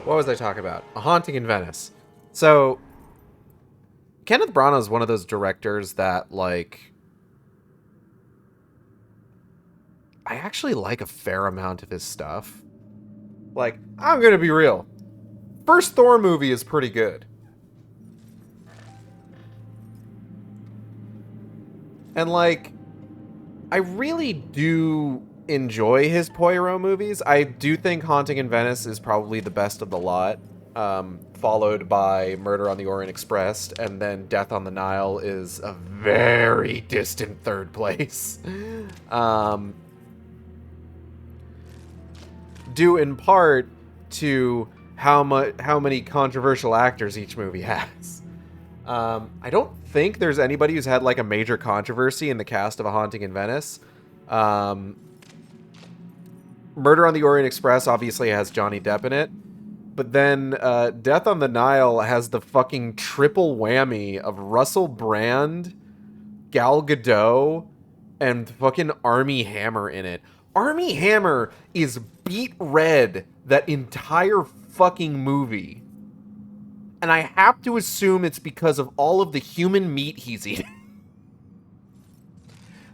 Speaker 1: What was I talking about? A Haunting in Venice. So, Kenneth Branagh is one of those directors that, like, I actually like a fair amount of his stuff. Like, I'm gonna be real. First Thor movie is pretty good. And, like, I really do enjoy his Poirot movies. I do think Haunting in Venice is probably the best of the lot, followed by Murder on the Orient Express, and then Death on the Nile is a very distant third place. Due in part to how many controversial actors each movie has. I don't think there's anybody who's had like a major controversy in the cast of A Haunting in Venice. Murder on the Orient Express obviously has Johnny Depp in it, but then Death on the Nile has the fucking triple whammy of Russell Brand, Gal Gadot, and fucking Armie Hammer in it. Armie Hammer is beet red that entire fucking movie. And I have to assume it's because of all of the human meat he's eating.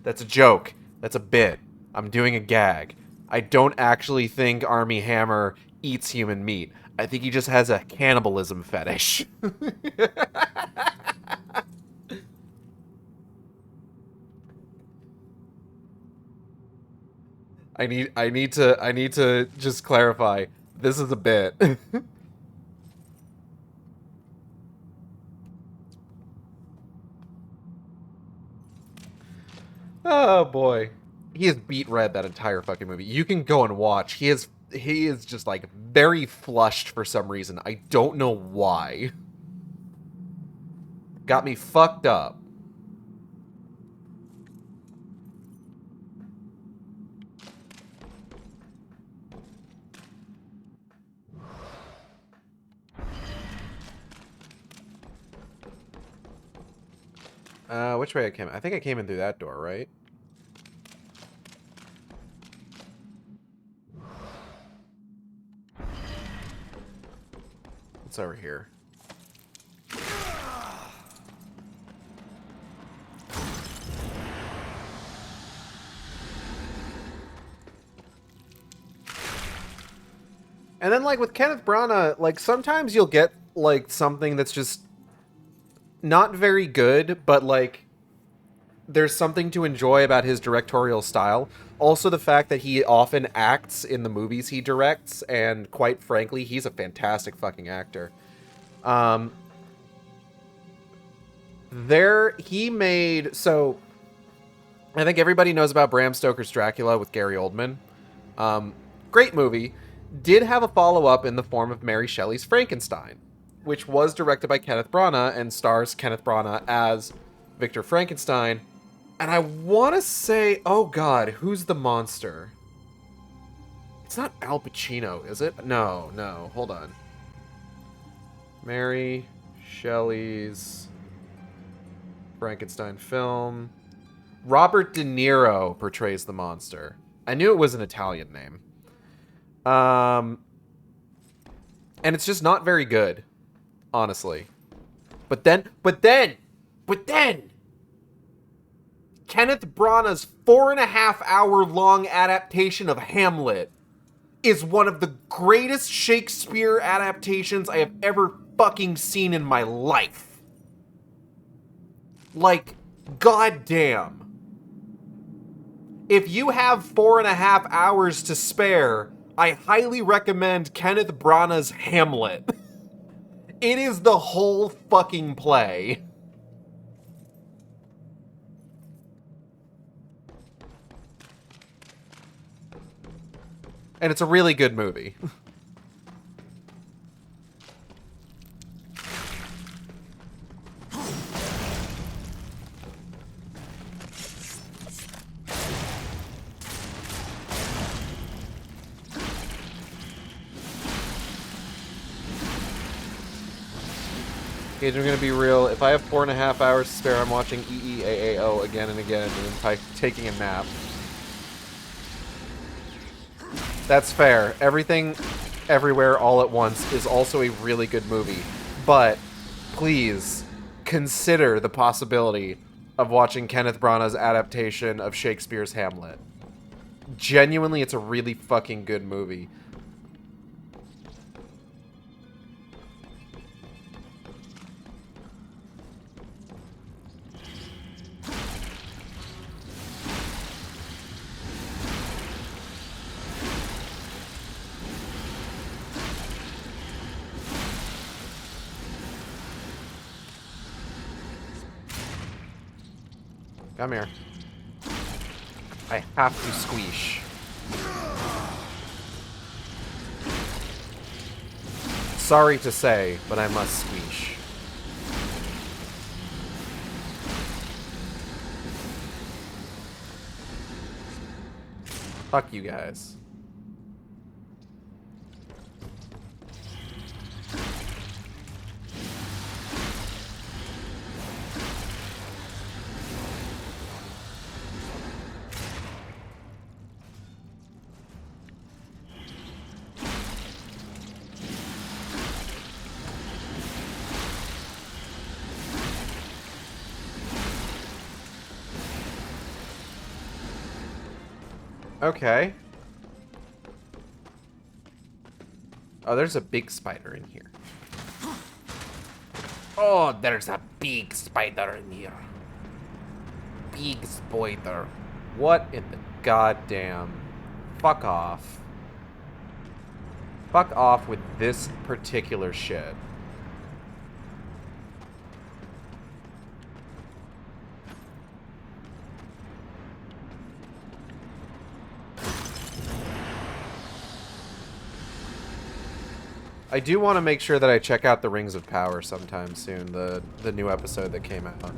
Speaker 1: That's a joke. That's a bit. I'm doing a gag. I don't actually think Armie Hammer eats human meat. I think he just has a cannibalism fetish. I need to just clarify. This is a bit. Oh boy. He is beet red that entire fucking movie. You can go and watch. He is just like very flushed for some reason. I don't know why. Got me fucked up. Which way I came? I think I came in through that door, right? What's over here? And then, like, with Kenneth Branagh, like, sometimes you'll get, like, something that's just not very good, but, like, there's something to enjoy about his directorial style. Also, the fact that he often acts in the movies he directs, and quite frankly, he's a fantastic fucking actor. He made, so, I think everybody knows about Bram Stoker's Dracula with Gary Oldman. Great movie. Did have a follow-up in the form of Mary Shelley's Frankenstein, which was directed by Kenneth Branagh and stars Kenneth Branagh as Victor Frankenstein. And I want to say, oh god, who's the monster? It's not Al Pacino, is it? No, hold on. Mary Shelley's Frankenstein film. Robert De Niro portrays the monster. I knew it was an Italian name. And it's just not very good, honestly. But then, Kenneth Branagh's 4.5-hour long adaptation of Hamlet is one of the greatest Shakespeare adaptations I have ever fucking seen in my life. Like, goddamn. If you have 4.5 hours to spare, I highly recommend Kenneth Branagh's Hamlet. It is the whole fucking play. And it's a really good movie. Okay, I'm gonna be real. If I have 4.5 hours to spare, I'm watching EEAAO again and again, and then taking a nap. That's fair. Everything, Everywhere, All at Once is also a really good movie. But please consider the possibility of watching Kenneth Branagh's adaptation of Shakespeare's Hamlet. Genuinely, it's a really fucking good movie. Come here. I have to squeeze. Sorry to say, but I must squeeze. Fuck you guys. Okay. Oh, there's a big spider in here. Oh, there's a big spider in here. Big spider. What in the goddamn... Fuck off. Fuck off with this particular shit. I do want to make sure that I check out the Rings of Power sometime soon, the new episode that came out.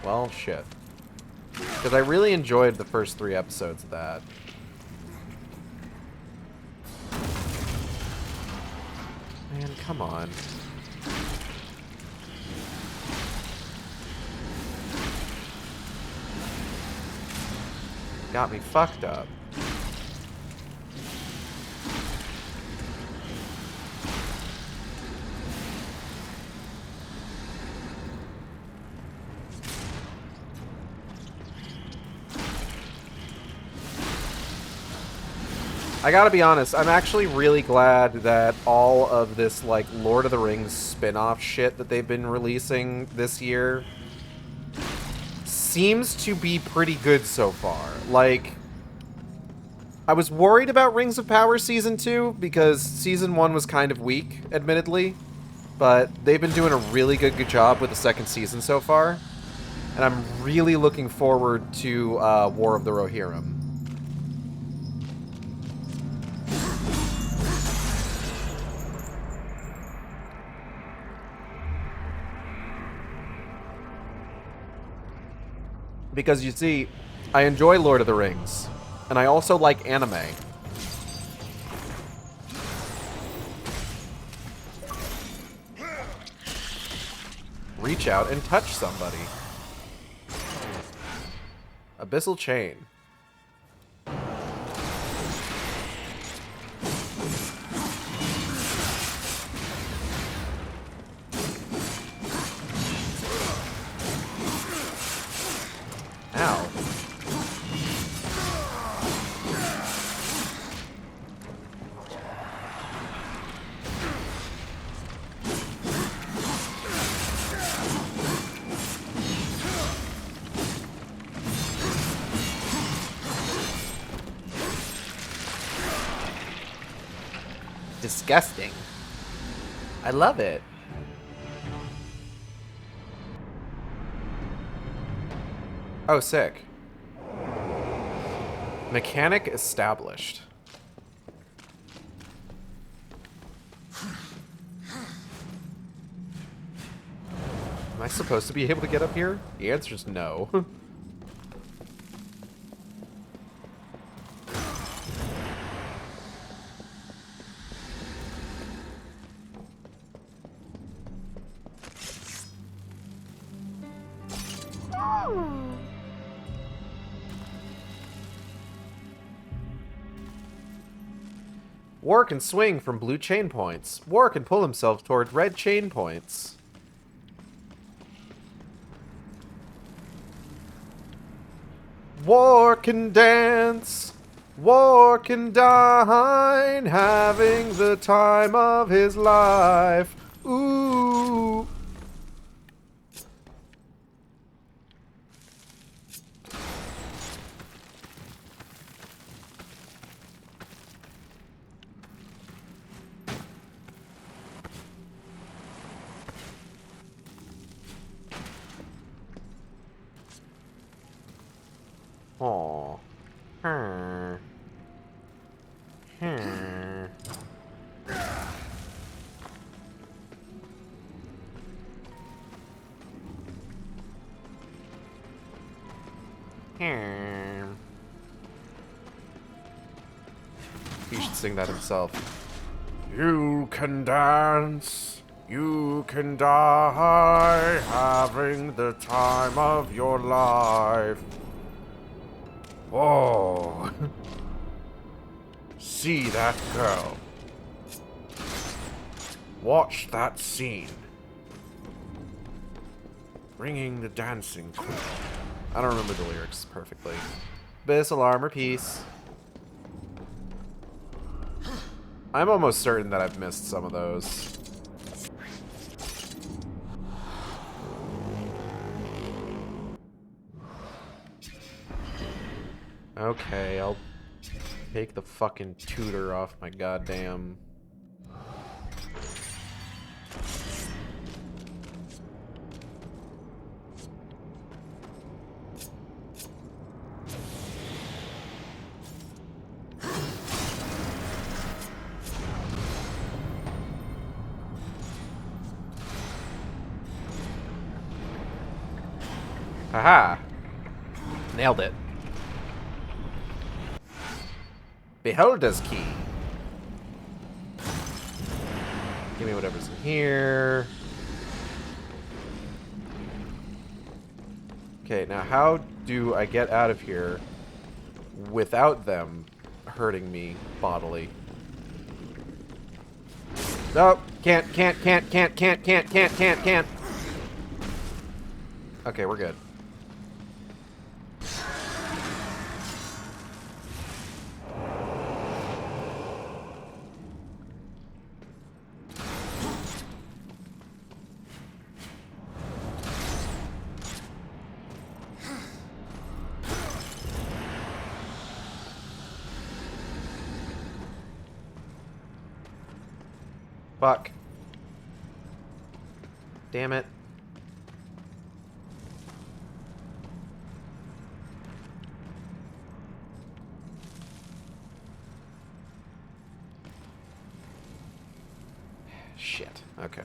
Speaker 1: Well, shit. Because I really enjoyed the first 3 episodes of that. Man, come on. Got me fucked up. I gotta be honest, I'm actually really glad that all of this, like, Lord of the Rings spin-off shit that they've been releasing this year seems to be pretty good so far. Like, I was worried about Rings of Power Season 2 because Season 1 was kind of weak, admittedly, but they've been doing a really good job with the second season so far, and I'm really looking forward to War of the Rohirrim. Because, you see, I enjoy Lord of the Rings, and I also like anime. Reach out and touch somebody. Abyssal Chain. Ow. Disgusting. I love it. Oh, sick. Mechanic established. Am I supposed to be able to get up here? The answer is no. War can swing from blue chain points. War can pull himself toward red chain points. War can dance. War can dine, having the time of his life. Ooh. Aw. Hmm. Hmm. Hmm. He should sing that himself. You can dance, you can die, having the time of your life. Oh. See that girl. Watch that scene. Bringing the dancing queen. I don't remember the lyrics perfectly. Abyssal armor piece. I'm almost certain that I've missed some of those. Okay, I'll take the fucking tutor off my goddamn... Haha! Nailed it. Beholder's key. Give me whatever's in here. Okay, now how do I get out of here without them hurting me bodily? Nope. Can't. Okay, we're good. Fuck. Damn it. Shit. Okay.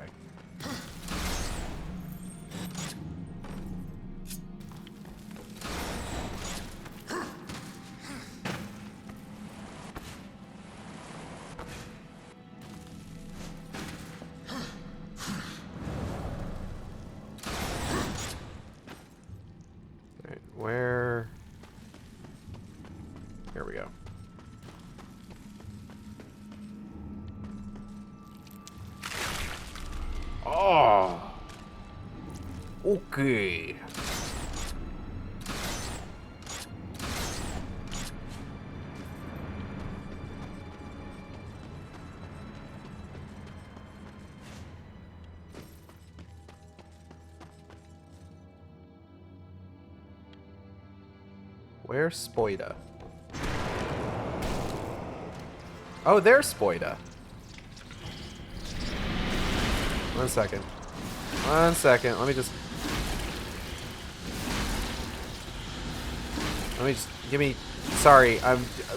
Speaker 1: Alright, where... Here we go. Oh. Okay. Where's Spoida? Oh, there's Spoida. One second. One second. Let me just... Give me... Sorry,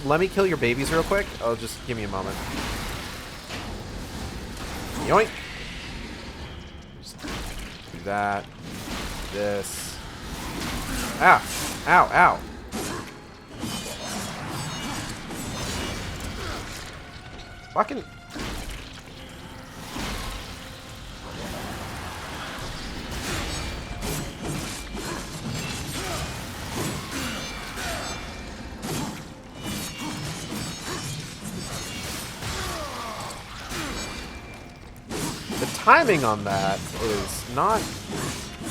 Speaker 1: let me kill your babies real quick. Oh, just give me a moment. Yoink! Just do that. This. Ow! Ow, ow! Fucking... The timing on that is not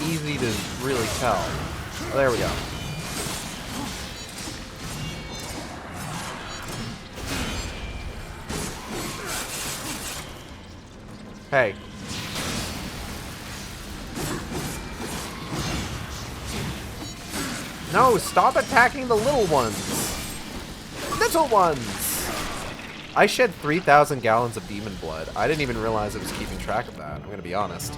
Speaker 1: easy to really tell. Oh, there we go. Hey. No, stop attacking the little ones. Little ones! I shed 3,000 gallons of demon blood. I didn't even realize it was keeping track of that. I'm gonna be honest.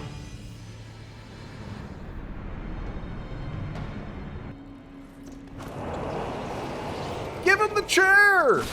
Speaker 1: Give him the chair!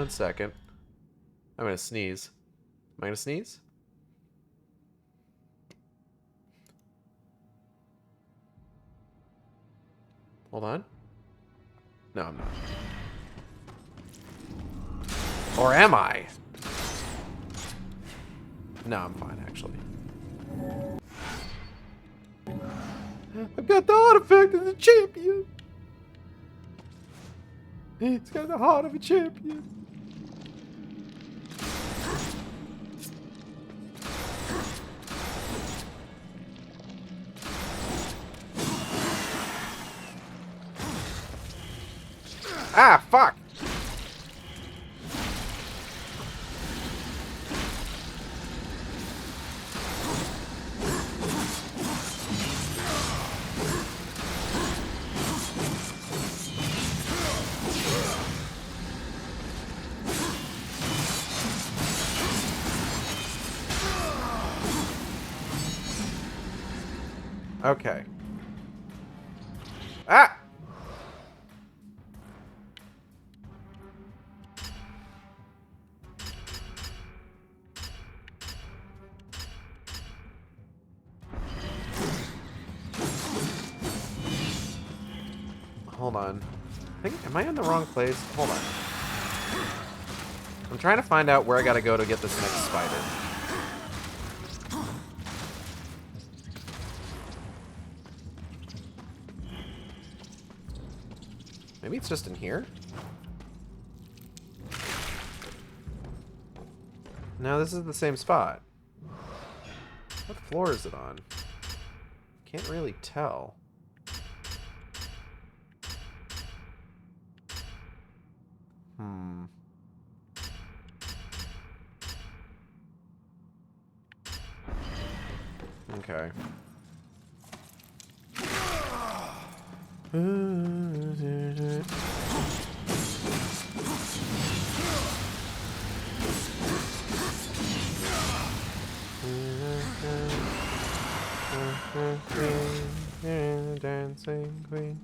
Speaker 1: 1 second. I'm gonna sneeze. Am I gonna sneeze? Hold on. No, I'm not. Or am I? No, I'm fine, actually. I've got the artifact of the champion. It's got the heart of a champion. Ah, fuck! Okay. Ah! Hold on. Am I in the wrong place? Hold on. I'm trying to find out where I gotta go to get this next spider. Maybe it's just in here? No, this is the same spot. What floor is it on? Can't really tell. Okay. Dancing queen.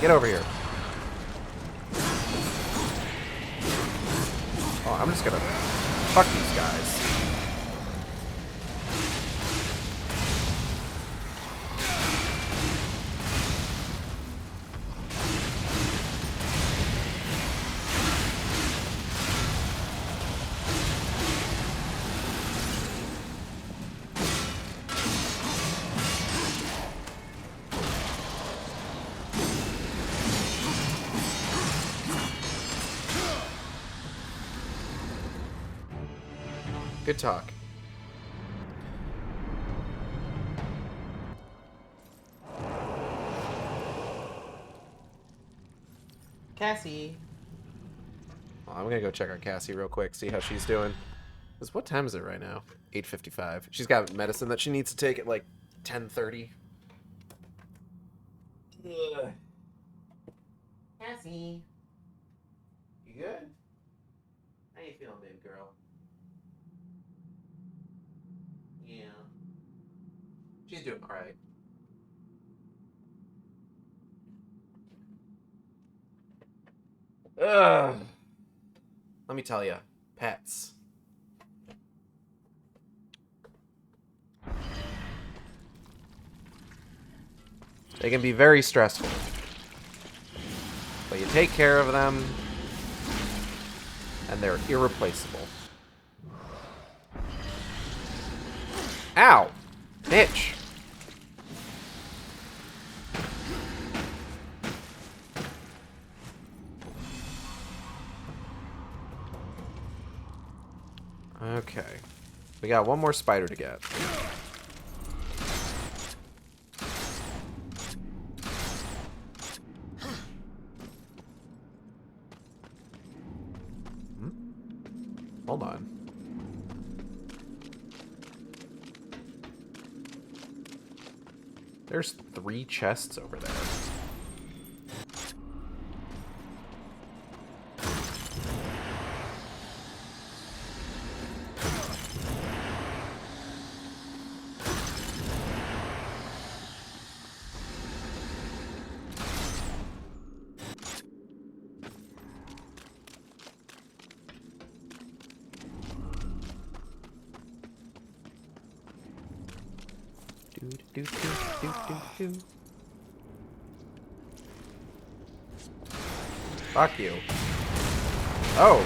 Speaker 1: Get over here. Oh, I'm just gonna fuck these guys. Good talk. Cassie. Well, I'm gonna go check on Cassie real quick, see how she's doing. 'Cause what time is it right now? 8:55. She's got medicine that she needs to take at like 10:30. Ugh. Cassie. You good? How you feeling, babe girl? Yeah. She's doing alright. Ugh. Let me tell you, pets. They can be very stressful. But you take care of them, and they're irreplaceable. Ow! Bitch! Okay. We got one more spider to get. Hold on. There's 3 chests over there. Fuck you. Oh.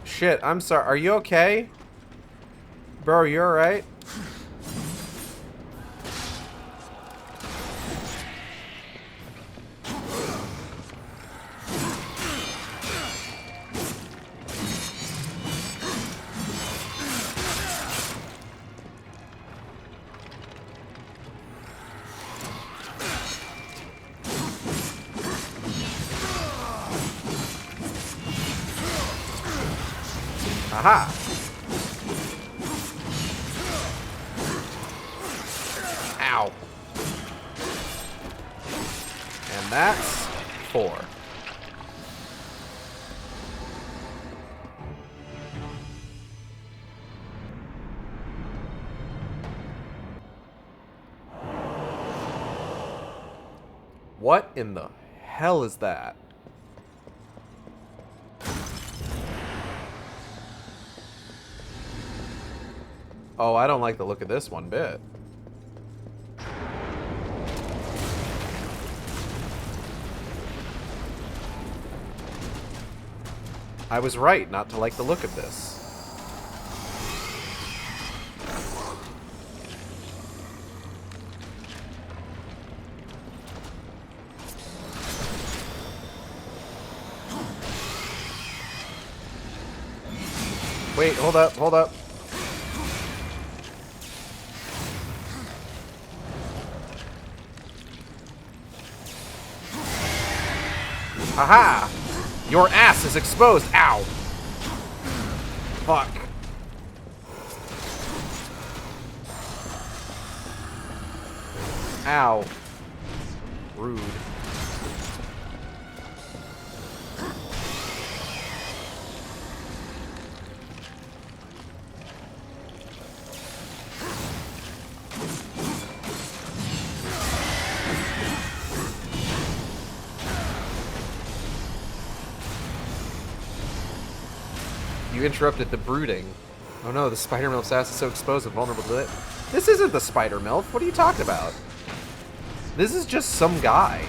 Speaker 1: Shit, I'm sorry. Are you okay? Bro, you alright? Aha! Ow. And that's 4. What in the hell is that? Oh, I don't like the look of this one bit. I was right not to like the look of this. Wait, hold up, hold up. Aha! Your ass is exposed. Ow! Fuck. Ow. Rude. You interrupted the brooding. Oh no, the spider milf's ass is so exposed and vulnerable to it. This isn't the spider milf. What are you talking about? This is just some guy.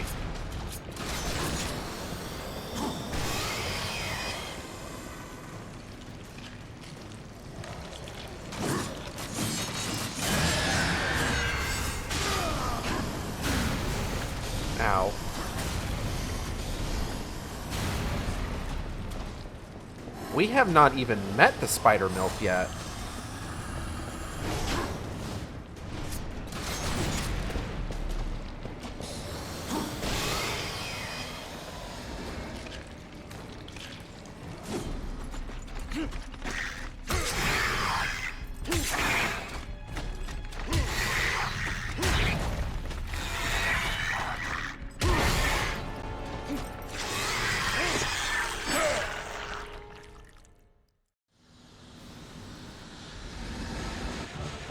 Speaker 1: Ow. We have not even met the spider milf yet.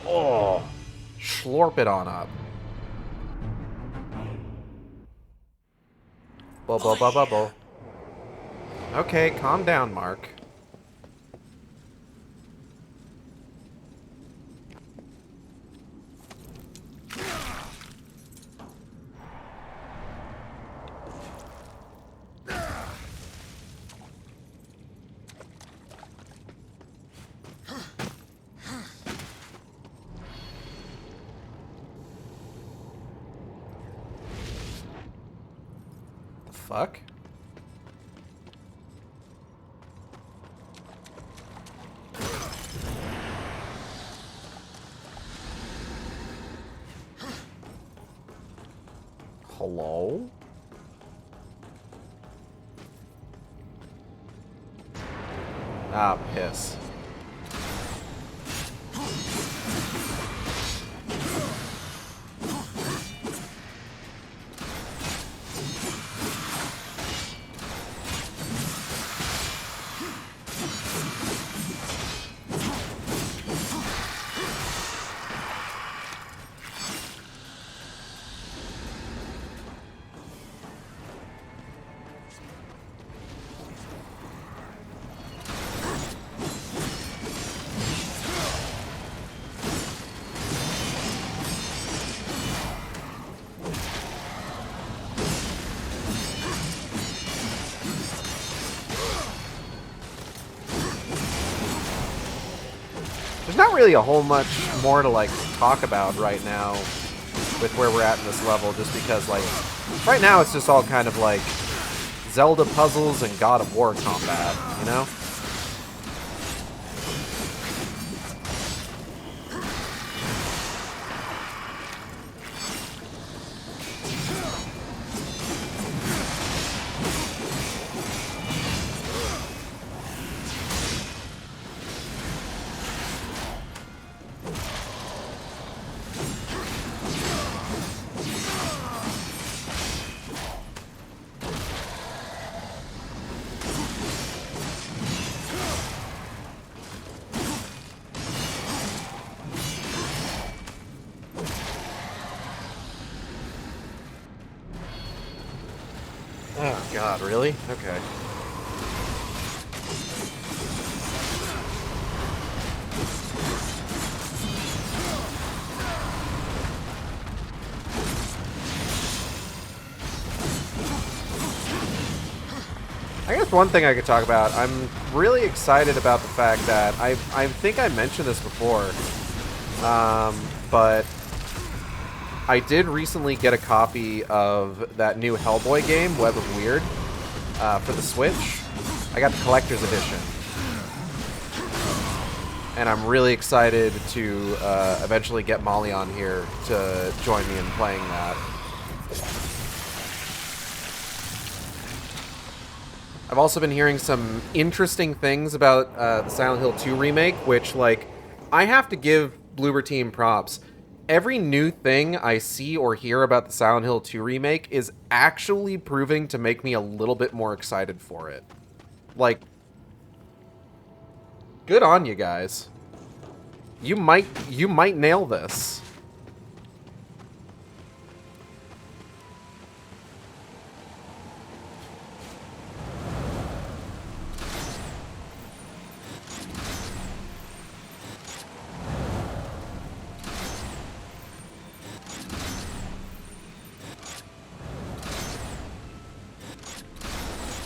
Speaker 1: Oh, slurp it on up. Bubble, bubble, bubble. Okay, calm down, Mark. Fuck? Hello? Ah, piss. There's not really a whole much more to, like, talk about right now with where we're at in this level, just because, like, right now it's just all kind of, like, Zelda puzzles and God of War combat, you know? Oh, God, really? Okay. I guess one thing I could talk about, I'm really excited about the fact that I think I mentioned this before, but I did recently get a copy of that new Hellboy game, Web of Weird, for the Switch. I got the collector's edition. And I'm really excited to eventually get Molly on here to join me in playing that. I've also been hearing some interesting things about the Silent Hill 2 remake, which, like, I have to give Bloober Team props. Every new thing I see or hear about the Silent Hill 2 remake is actually proving to make me a little bit more excited for it. Like, good on you guys. You might nail this.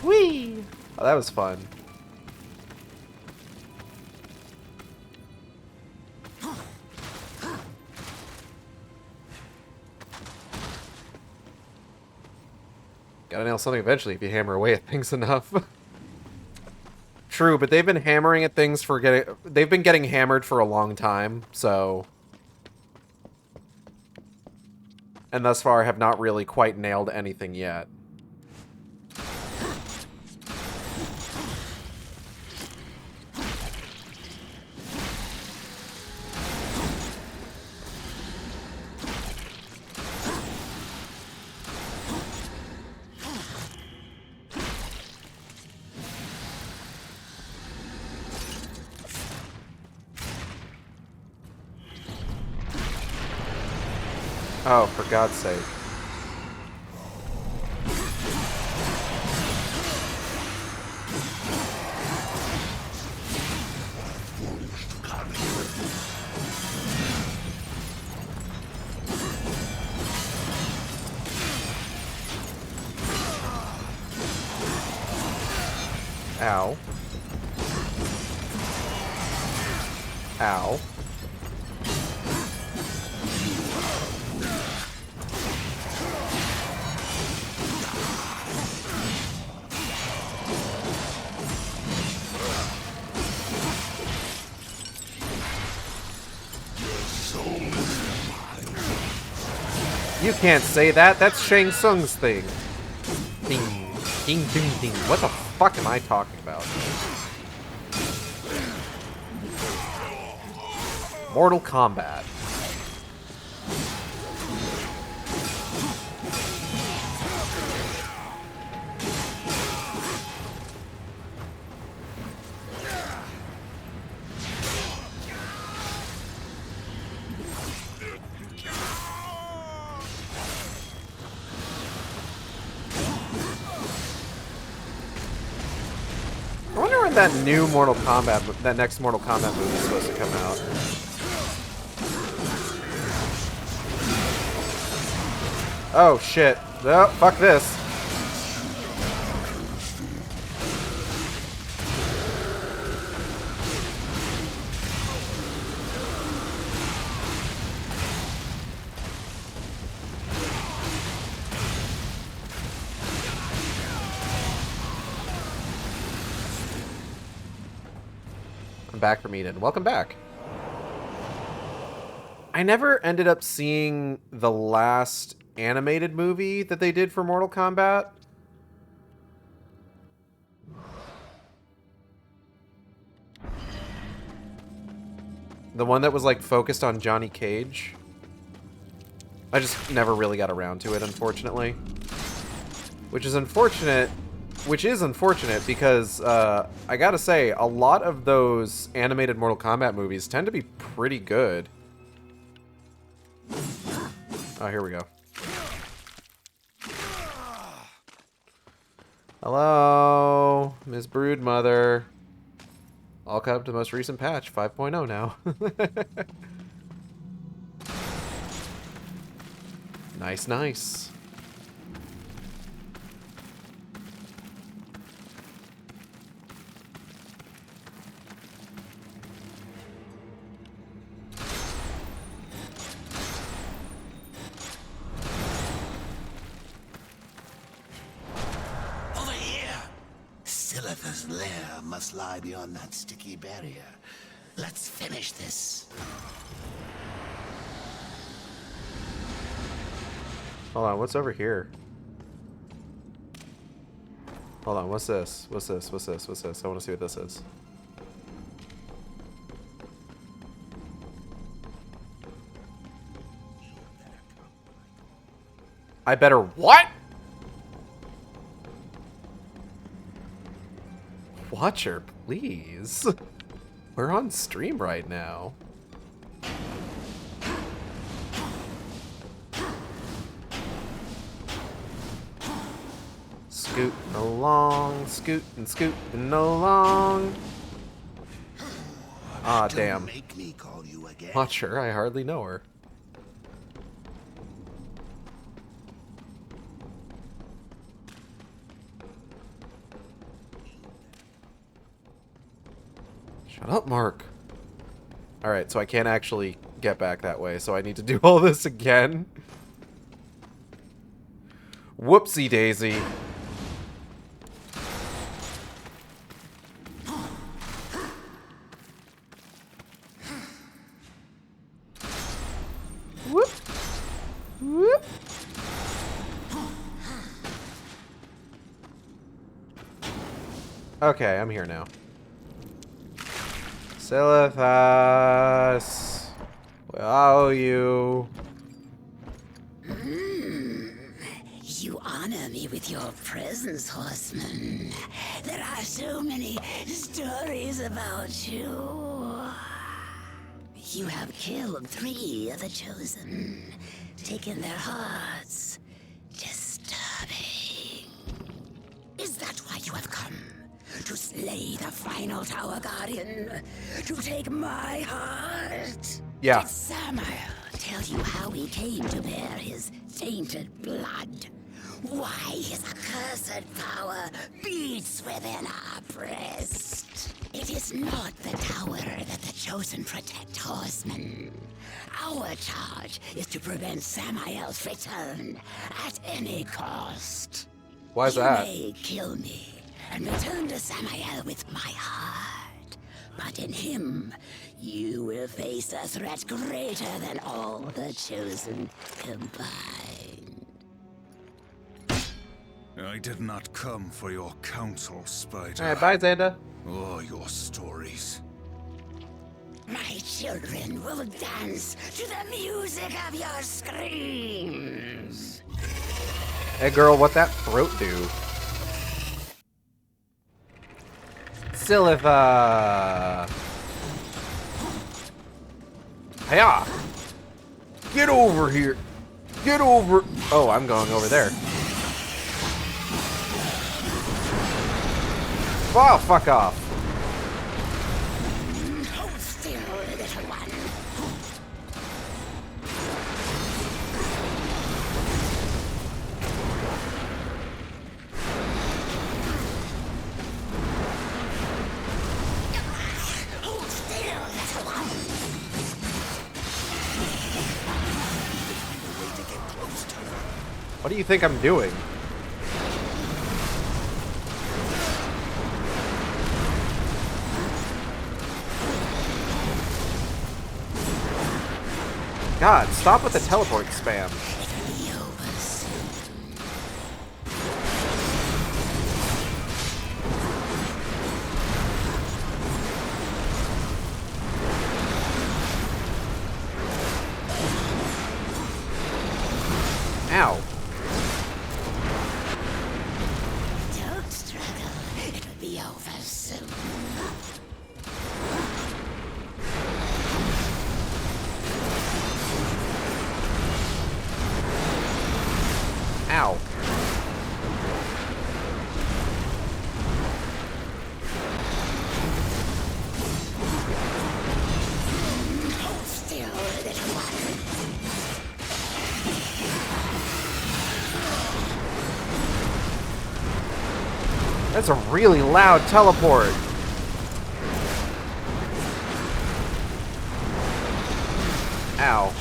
Speaker 1: Whee! Oh, that was fun. Gotta nail something eventually if you hammer away at things enough. True, but they've been hammering at things for they've been getting hammered for a long time, so... And thus far have not really quite nailed anything yet. Oh, for God's sake. Ow. Ow. You can't say that. That's Shang Tsung's thing. Ding, ding, ding, ding. What the fuck am I talking about? Mortal Kombat. I wonder when that new Mortal Kombat, that next Mortal Kombat movie is supposed to come out. Oh shit. Oh, fuck this. back from Eden. Welcome back. I never ended up seeing the last animated movie that they did for Mortal Kombat. The one that was like focused on Johnny Cage. I just never really got around to it, unfortunately. Which is unfortunate because I gotta say, a lot of those animated Mortal Kombat movies tend to be pretty good. Oh, here we go. Hello, Miss Broodmother. All caught up to the most recent patch, 5.0 now. Nice, nice.
Speaker 2: Over here! Silith's lair must lie beyond that sticky barrier. Let's finish this.
Speaker 1: Hold on, what's over here? Hold on, what's this? What's this? What's this? What's this? I want to see what this is. I better what? Watcher, please. We're on stream right now. Scooting along, scooting along. Ah, damn.
Speaker 2: Make me call you again.
Speaker 1: Watcher, I hardly know her. Shut up, Mark. Alright, so I can't actually get back that way, so I need to do all this again. Whoopsie daisy. Whoop. Whoop. Okay, I'm here now. Silithus, where are you?
Speaker 5: You honor me with your presence, Horseman. There are so many stories about you. You have killed 3 of the Chosen, taken their hearts. Disturbing. Is that why you have come? To slay the final Tower Guardian? To take my heart?
Speaker 1: Yeah.
Speaker 5: Did Samael tell you how he came to bear his tainted blood? Why his accursed power beats within our breast? It is not the tower that the Chosen protect, Horseman. Our charge is to prevent Samael's return at any cost.
Speaker 1: Why is that?
Speaker 5: You may kill me and return to Samael with my heart. But in him, you will face a threat greater than all the Chosen combined.
Speaker 6: I did not come for your counsel, Spider.
Speaker 1: Alright, bye, Xander.
Speaker 6: Or your stories.
Speaker 5: My children will dance to the music of your screams.
Speaker 1: Hey, girl, what that throat do? Silitha. Hiya! Get over here! Get over! Oh, I'm going over there. Oh, fuck off.
Speaker 5: Hold still, little one. Hold still, little one.
Speaker 1: What do you think I'm doing? God, stop with the teleport spam.
Speaker 5: It'll be over soon.
Speaker 1: Ow.
Speaker 5: Don't struggle. It'll be over soon.
Speaker 1: Ow.
Speaker 5: Hold still, little one.
Speaker 1: That's a really loud teleport. Ow.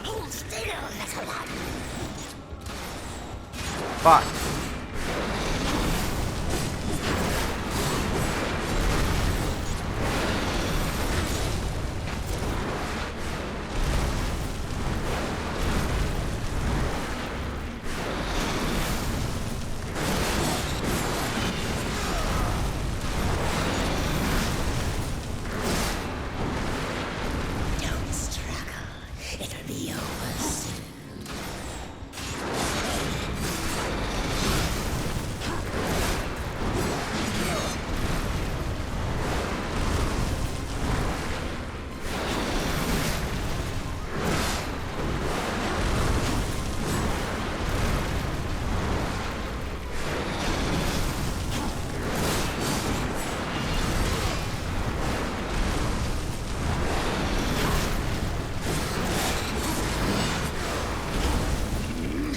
Speaker 5: Hold still, little one.
Speaker 1: Fuck.
Speaker 5: Don't struggle. It'll be over soon.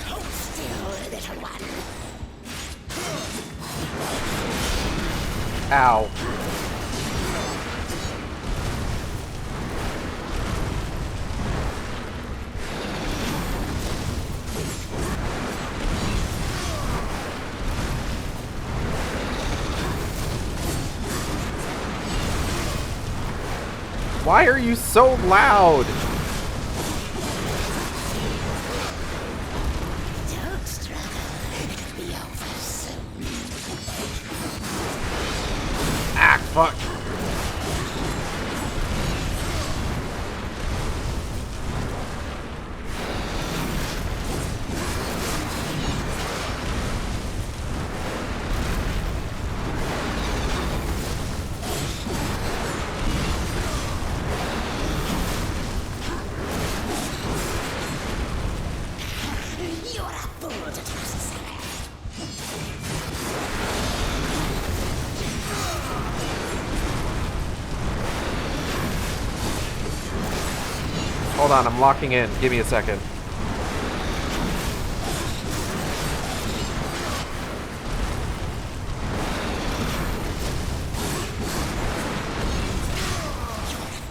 Speaker 5: Hold still, little one.
Speaker 1: Ow. Why are you so loud?
Speaker 5: Don't struggle. It'll be over soon.
Speaker 1: Ah, fuck.
Speaker 5: You're a fool to trust Sarah.
Speaker 1: Hold on, I'm locking in. Give me a second.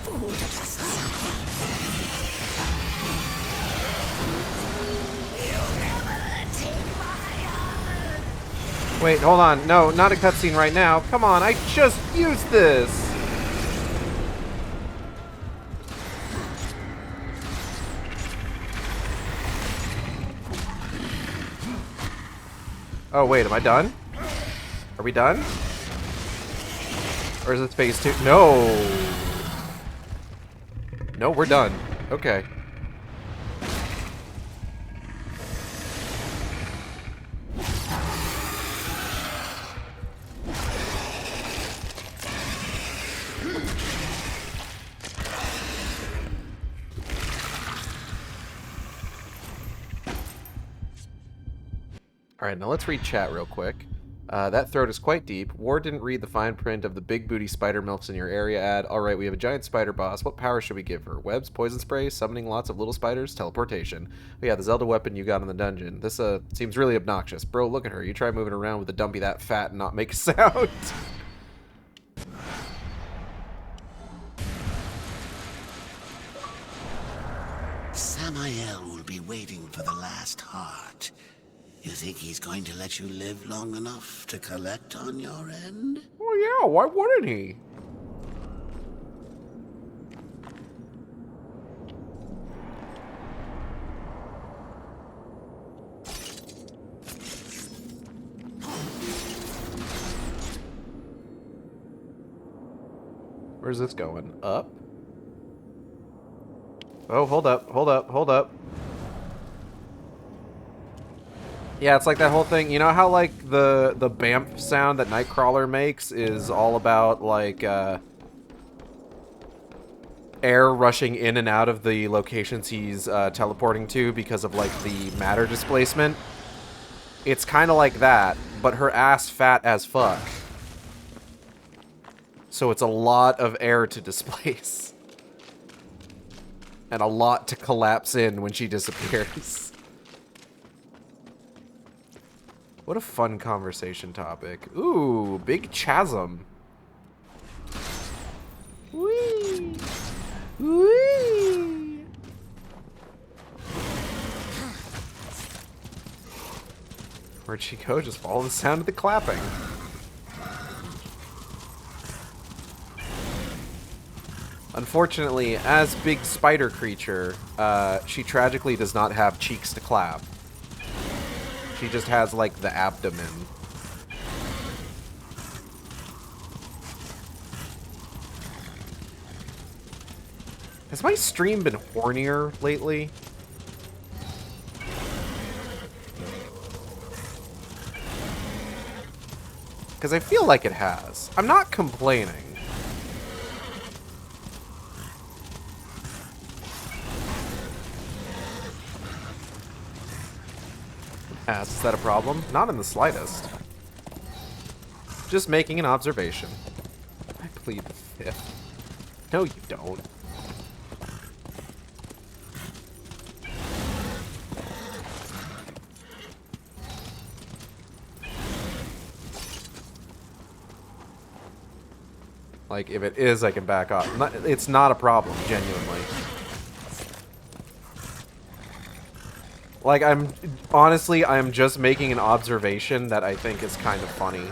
Speaker 5: Fool to trust Sarah. You'll never take my armor.
Speaker 1: Wait, hold on. No, not a cutscene right now. Come on, I just used this. Oh, wait, am I done? Are we done? Or is this phase 2? No. No, we're done. Okay. Alright, now let's read chat real quick. That throat is quite deep. War didn't read the fine print of the big booty spider milfs in your area ad. Alright, we have a giant spider boss. What power should we give her? Webs, poison spray, summoning lots of little spiders, teleportation. Oh yeah, the Zelda weapon you got in the dungeon. This seems really obnoxious. Bro, look at her. You try moving around with a dumpy that fat and not make a sound.
Speaker 2: Samael will be waiting for the last heart. You think he's going to let you live long enough to collect on your end?
Speaker 1: Oh yeah, why wouldn't he? Where's this going? Up? Oh, hold up, hold up, hold up. Yeah, it's like that whole thing. You know how, like, the BAMF sound that Nightcrawler makes is all about, like, air rushing in and out of the locations he's teleporting to because of, like, the matter displacement? It's kind of like that, but her ass fat as fuck. So it's a lot of air to displace. And a lot to collapse in when she disappears. What a fun conversation topic. Ooh, big chasm. Whee! Whee! Where'd she go? Just follow the sound of the clapping. Unfortunately, as big spider creature, she tragically does not have cheeks to clap. She just has, like, the abdomen. Has my stream been hornier lately? Because I feel like it has. I'm not complaining. Is that a problem? Not in the slightest. Just making an observation. I plead the fifth. No, you don't. Like, if it is, I can back off. It's not a problem, genuinely. Like, honestly, I'm just making an observation that I think is kind of funny.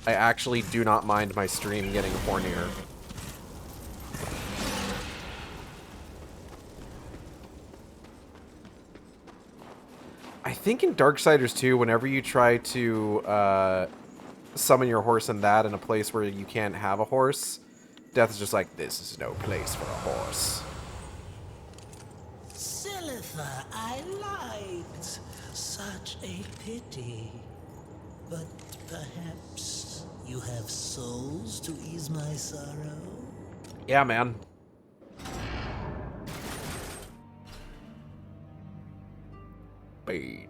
Speaker 1: I actually do not mind my stream getting hornier. I think in Darksiders 2, whenever you try to, summon your horse in that in a place where you can't have a horse, Death is just like, this is no place for a horse.
Speaker 3: Silitha, I liked. Such a pity. But perhaps you have souls to ease my sorrow?
Speaker 1: Yeah, man. Bane.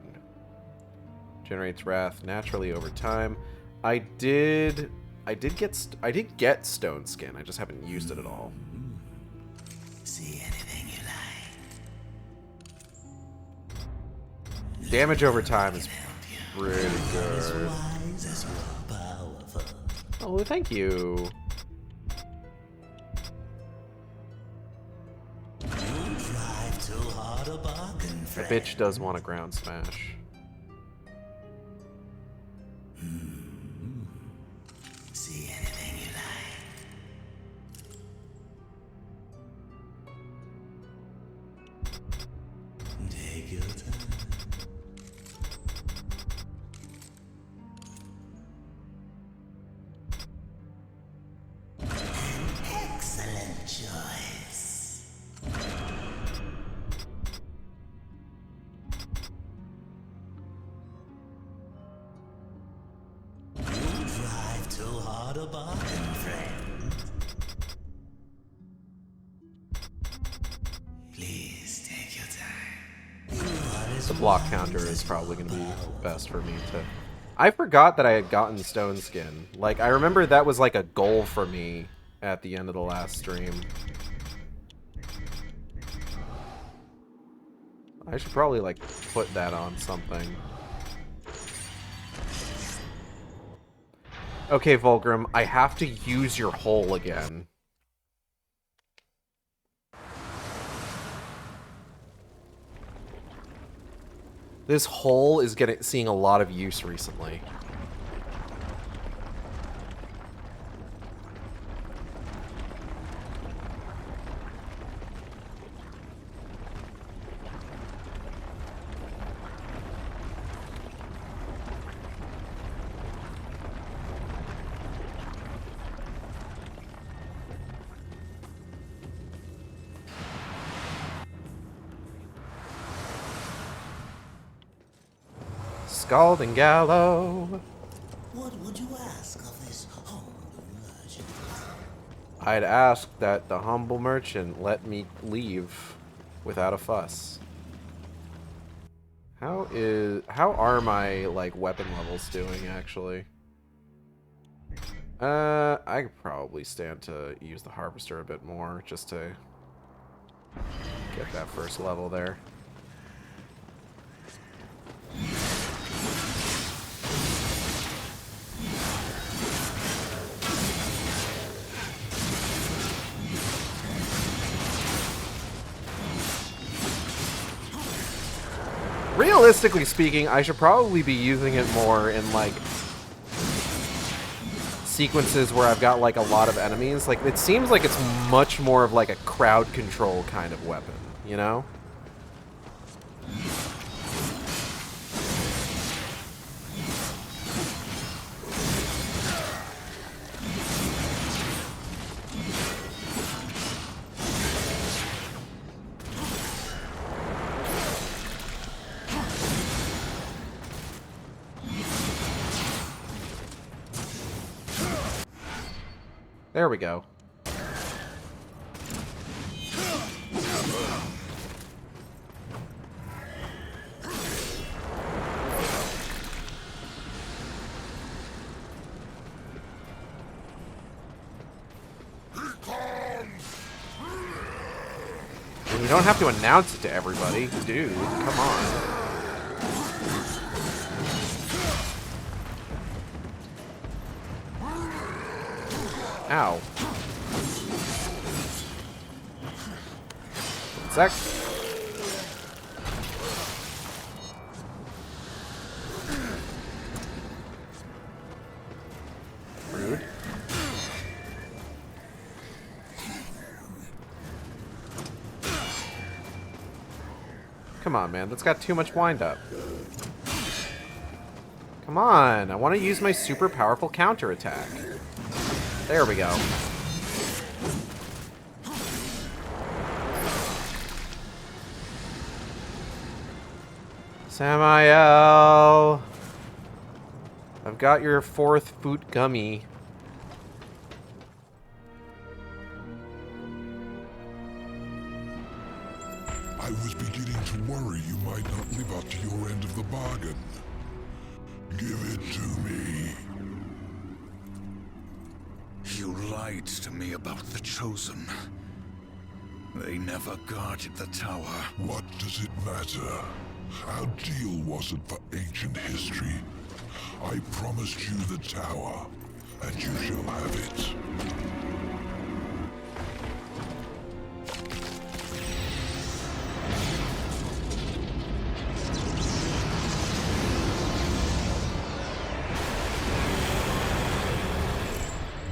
Speaker 1: Generates wrath naturally over time. I did get stone skin. I just haven't used it at all.
Speaker 3: See anything you like?
Speaker 1: Damage over time is pretty good.
Speaker 3: Wise as you are powerful.
Speaker 1: Oh, thank you.
Speaker 3: You drive too hard a bargain,
Speaker 1: The
Speaker 3: friend.
Speaker 1: bitch does want a ground smash.
Speaker 3: See anything you like? Take your time. Excellent choice. You drive too hard a bargain, friend. Please take your time.
Speaker 1: The block counter is probably going to be best for me to... I forgot that I had gotten stone skin. Like, I remember that was like a goal for me at the end of the last stream. I should probably, like, put that on something. Okay, Volgrim, I have to use your hole again. This hole is seeing a lot of use recently. Scalding Gallow.
Speaker 3: What would you ask of this humble merchant?
Speaker 1: I'd ask that the humble merchant let me leave without a fuss. How are my like weapon levels doing actually? I could probably stand to use the harvester a bit more just to get that first level there. Realistically speaking, I should probably be using it more in like sequences where I've got like a lot of enemies. Like it seems like it's much more of like a crowd control kind of weapon, you know? There we go. And you don't have to announce it to everybody. Dude, come on. Ow. One sec. Rude. Come on, man. That's got too much wind up. Come on. I want to use my super powerful counterattack. There we go. Samael, I've got your 4th foot gummy.
Speaker 4: I was beginning to worry you might not live up to your end of the bargain. Give it to me.
Speaker 6: You lied to me about the Chosen. They never guarded the tower.
Speaker 4: What does it matter? Our deal wasn't for ancient history. I promised you the tower, and you shall have it.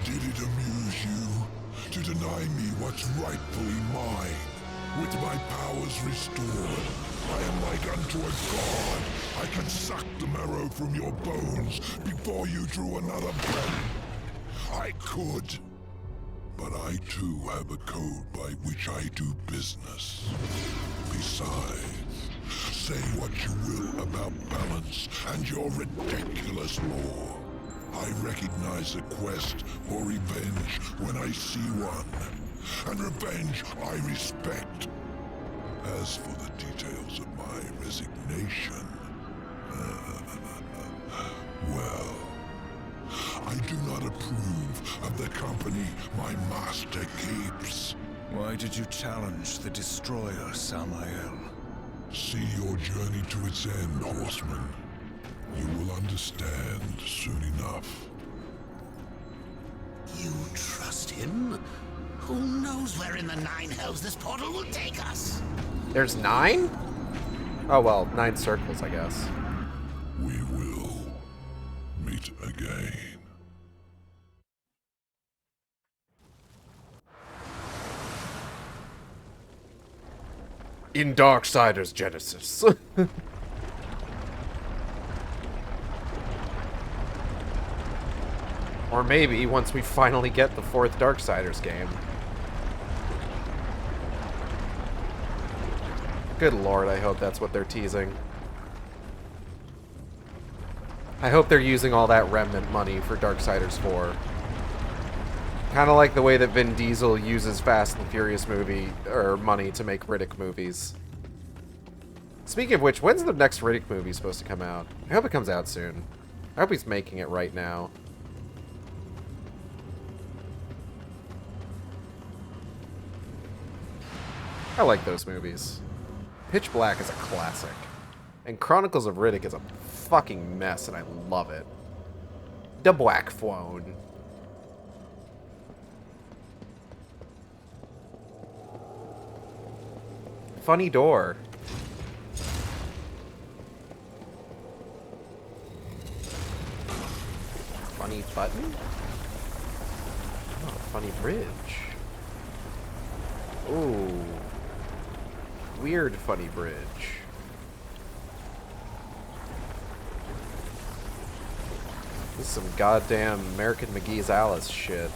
Speaker 4: Did it amuse you to deny me what's rightfully mine? With my powers restored, I am like unto a god. I can suck the marrow from your bones before you drew another breath. I could. But I too have a code by which I do business. Besides, say what you will about balance and your ridiculous law. I recognize a quest for revenge when I see one. And revenge I respect. As for the details of my resignation, well, I do not approve of the company my master keeps.
Speaker 6: Why did you challenge the Destroyer, Samael?
Speaker 4: See your journey to its end, Horseman. You will understand soon enough.
Speaker 2: knows where in the nine hells this portal will take us?
Speaker 1: There's 9? Oh, well, 9 circles, I guess.
Speaker 4: We will meet again.
Speaker 1: In Darksiders Genesis. Or maybe once we finally get the 4th Darksiders game. Good lord, I hope that's what they're teasing. I hope they're using all that remnant money for Darksiders 4. Kind of like the way that Vin Diesel uses Fast and Furious movie or money to make Riddick movies. Speaking of which, when's the next Riddick movie supposed to come out? I hope it comes out soon. I hope he's making it right now. I like those movies. Pitch Black is a classic. And Chronicles of Riddick is a fucking mess, and I love it. The Black Phone. Funny door. Funny button? Oh, funny bridge. Ooh. Weird funny bridge. This is some goddamn American McGee's Alice shit.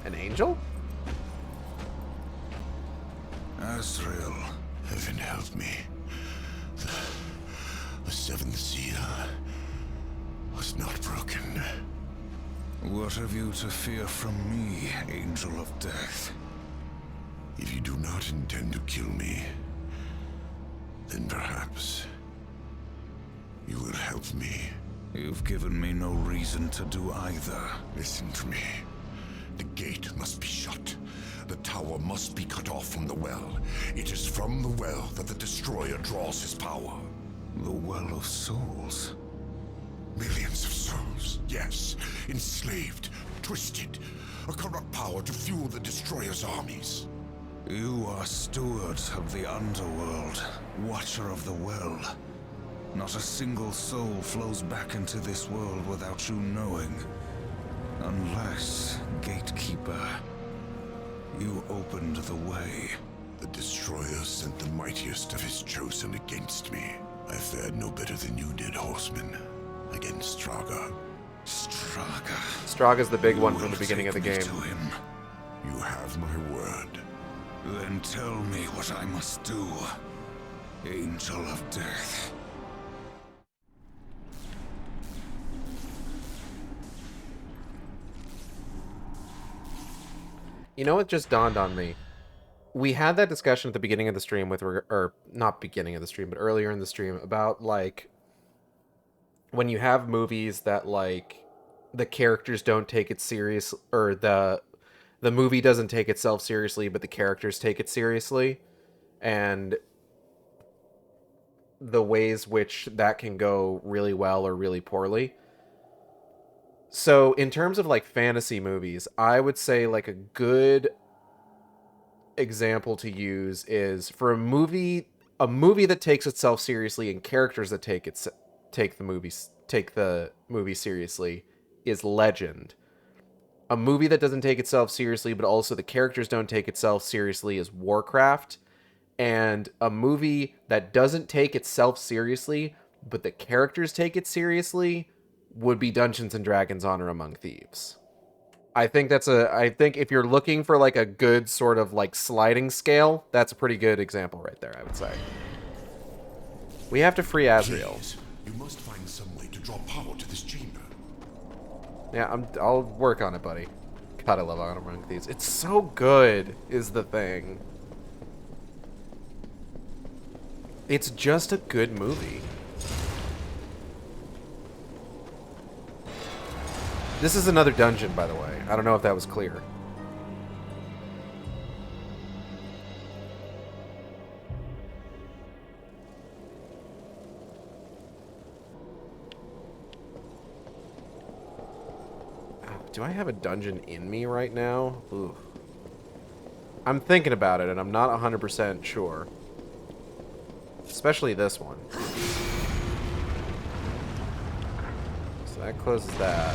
Speaker 1: An angel?
Speaker 6: Azrael.
Speaker 2: Heaven help me. The seventh seal was not broken.
Speaker 6: What have you to fear from me, Angel of Death?
Speaker 2: If you do not intend to kill me, then perhaps you will help me.
Speaker 6: You've given me no reason to do either.
Speaker 2: Listen to me. The gate must be shut. The tower must be cut off from the well. It is from the well that the Destroyer draws his power.
Speaker 6: The Well of Souls.
Speaker 2: Millions of souls, yes. Enslaved, twisted. A corrupt power to fuel the Destroyer's armies.
Speaker 6: You are stewards of the underworld, watcher of the well. Not a single soul flows back into this world without you knowing. Unless, Gatekeeper, you opened the way.
Speaker 2: The Destroyer sent the mightiest of his chosen against me. I fared no better than you did, Horseman. Against Straga.
Speaker 6: Straga.
Speaker 1: Straga's the big one
Speaker 6: You
Speaker 1: from the
Speaker 6: will
Speaker 1: beginning of the
Speaker 6: take me
Speaker 1: game.
Speaker 6: to him.
Speaker 2: You have my word.
Speaker 6: Then tell me what I must do, Angel of Death.
Speaker 1: You know what just dawned on me? We had that discussion at the beginning of the stream with, or not beginning of the stream, but earlier in the stream about, like, when you have movies that, like, the characters don't take it serious, or the movie doesn't take itself seriously, but the characters take it seriously, and the ways which that can go really well or really poorly. So in terms of like fantasy movies, I would say like a good example to use is for a movie that takes itself seriously and characters that take the movie seriously is Legend. A movie that doesn't take itself seriously but also the characters don't take itself seriously is Warcraft. And a movie that doesn't take itself seriously but the characters take it seriously would be Dungeons and Dragons: Honor Among Thieves. I think if you're looking for like a good sort of like sliding scale, that's a pretty good example right there, I would say. We have to free Azrael.
Speaker 2: Please, you must find some way to draw power to this chamber.
Speaker 1: Yeah, I'll work on it, buddy. God, I love Honor Among Thieves. It's so good, is the thing. It's just a good movie. This is another dungeon, by the way. I don't know if that was clear. Do I have a dungeon in me right now? Ooh. I'm thinking about it, and I'm not 100% sure. Especially this one. So that closes that.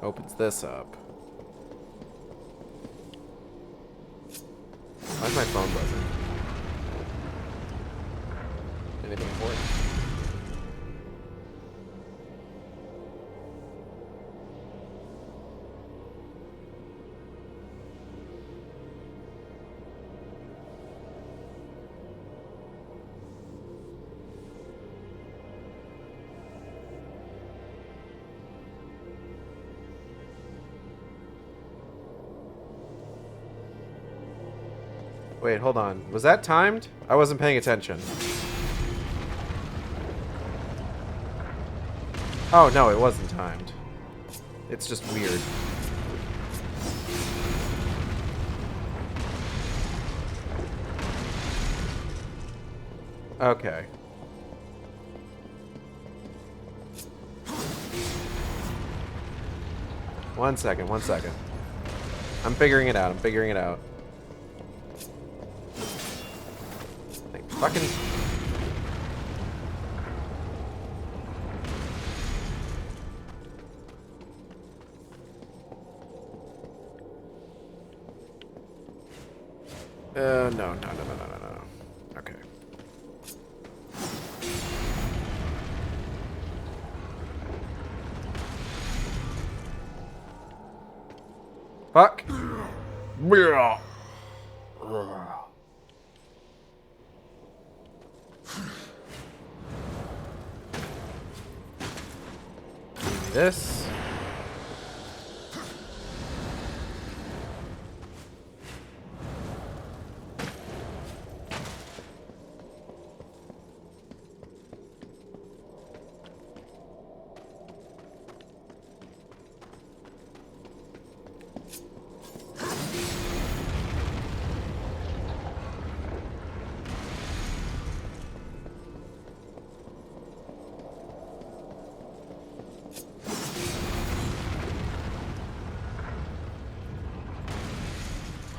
Speaker 1: Opens this up. Why's my phone buzzing? Anything important? Wait, hold on. Was that timed? I wasn't paying attention. Oh, no, it wasn't timed. It's just weird. Okay. One second, one second. I'm figuring it out, I'm figuring it out. Like, fucking... no. Okay. Fuck. This.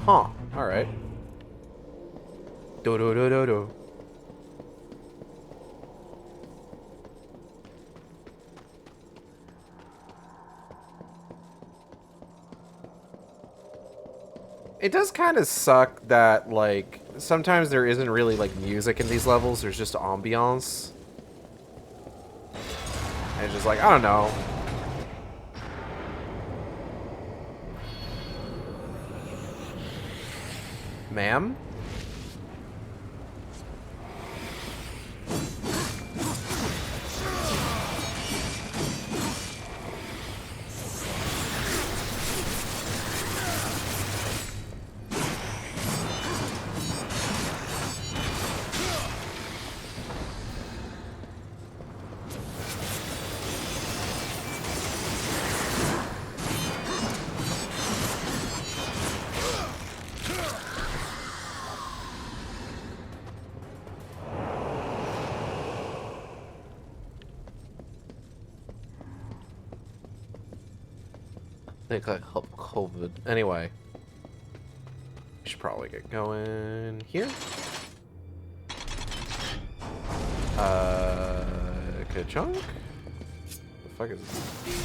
Speaker 1: Huh. Alright. Do. It does kind of suck that, like, sometimes there isn't really, like, music in these levels. There's just ambiance. And it's just like, I don't know. Ma'am? I think I help COVID. Anyway. We should probably get going here. Ka-chunk? The fuck is this?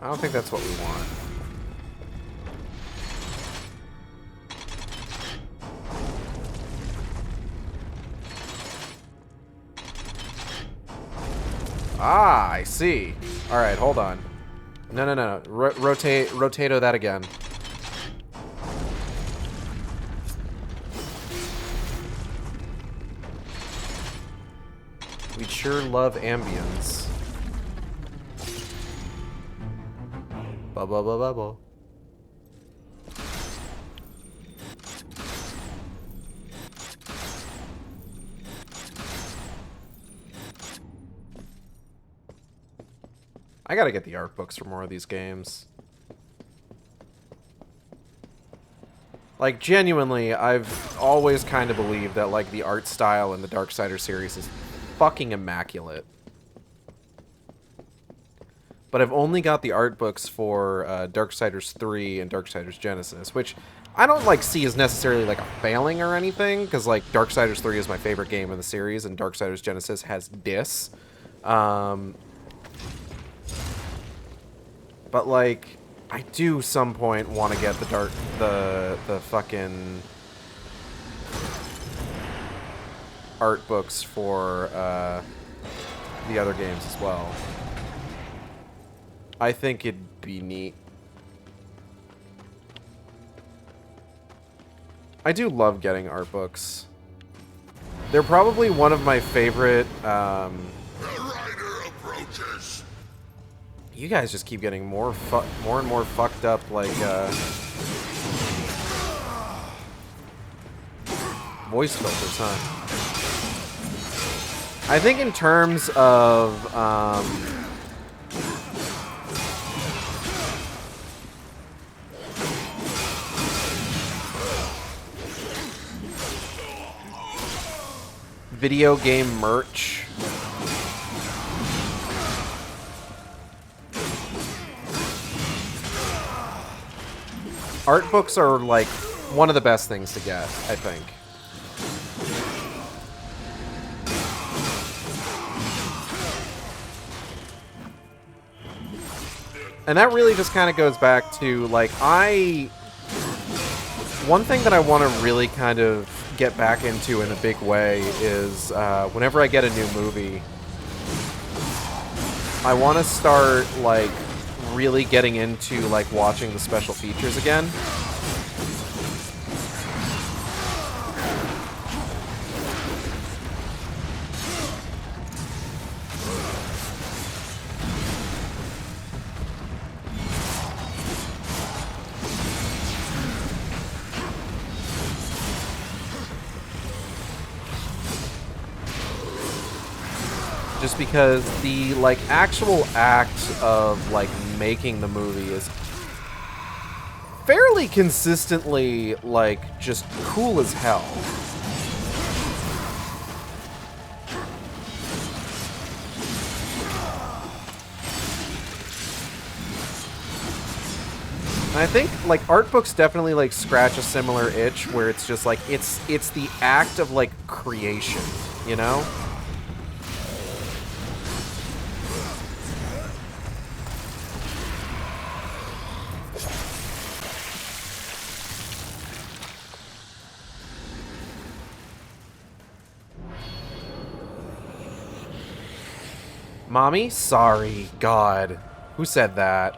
Speaker 1: I don't think that's what we want. Ah, I see. All right, hold on. No. Rotato that again. We sure love ambience. Bubble. I gotta get the art books for more of these games. Like, genuinely, I've always kind of believed that, like, the art style in the Darksiders series is fucking immaculate. But I've only got the art books for Darksiders 3 and Darksiders Genesis, which I don't, like, see as necessarily, like, a failing or anything, because, like, Darksiders 3 is my favorite game in the series, and Darksiders Genesis has Dis. But, like, I do some point want to get the fucking art books for the other games as well. I think it'd be neat. I do love getting art books. They're probably one of my favorite.
Speaker 4: The rider approaches.
Speaker 1: You guys just keep getting more and more fucked up, like voice filters, huh? I think in terms of video game merch. Art books are, like, one of the best things to get, I think. And that really just kind of goes back to, like, one thing that I want to really kind of get back into in a big way is whenever I get a new movie, I want to start, like, really getting into, like, watching the special features again. Just because the, like, actual act of, like, making the movie is fairly consistently, like, just cool as hell. And I think, like, art books definitely, like, scratch a similar itch where it's just, like, it's the act of, like, creation, you know? Mommy? Sorry. God. Who said that?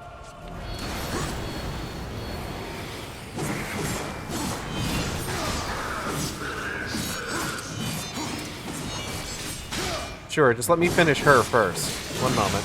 Speaker 1: Sure, just let me finish her first. One moment.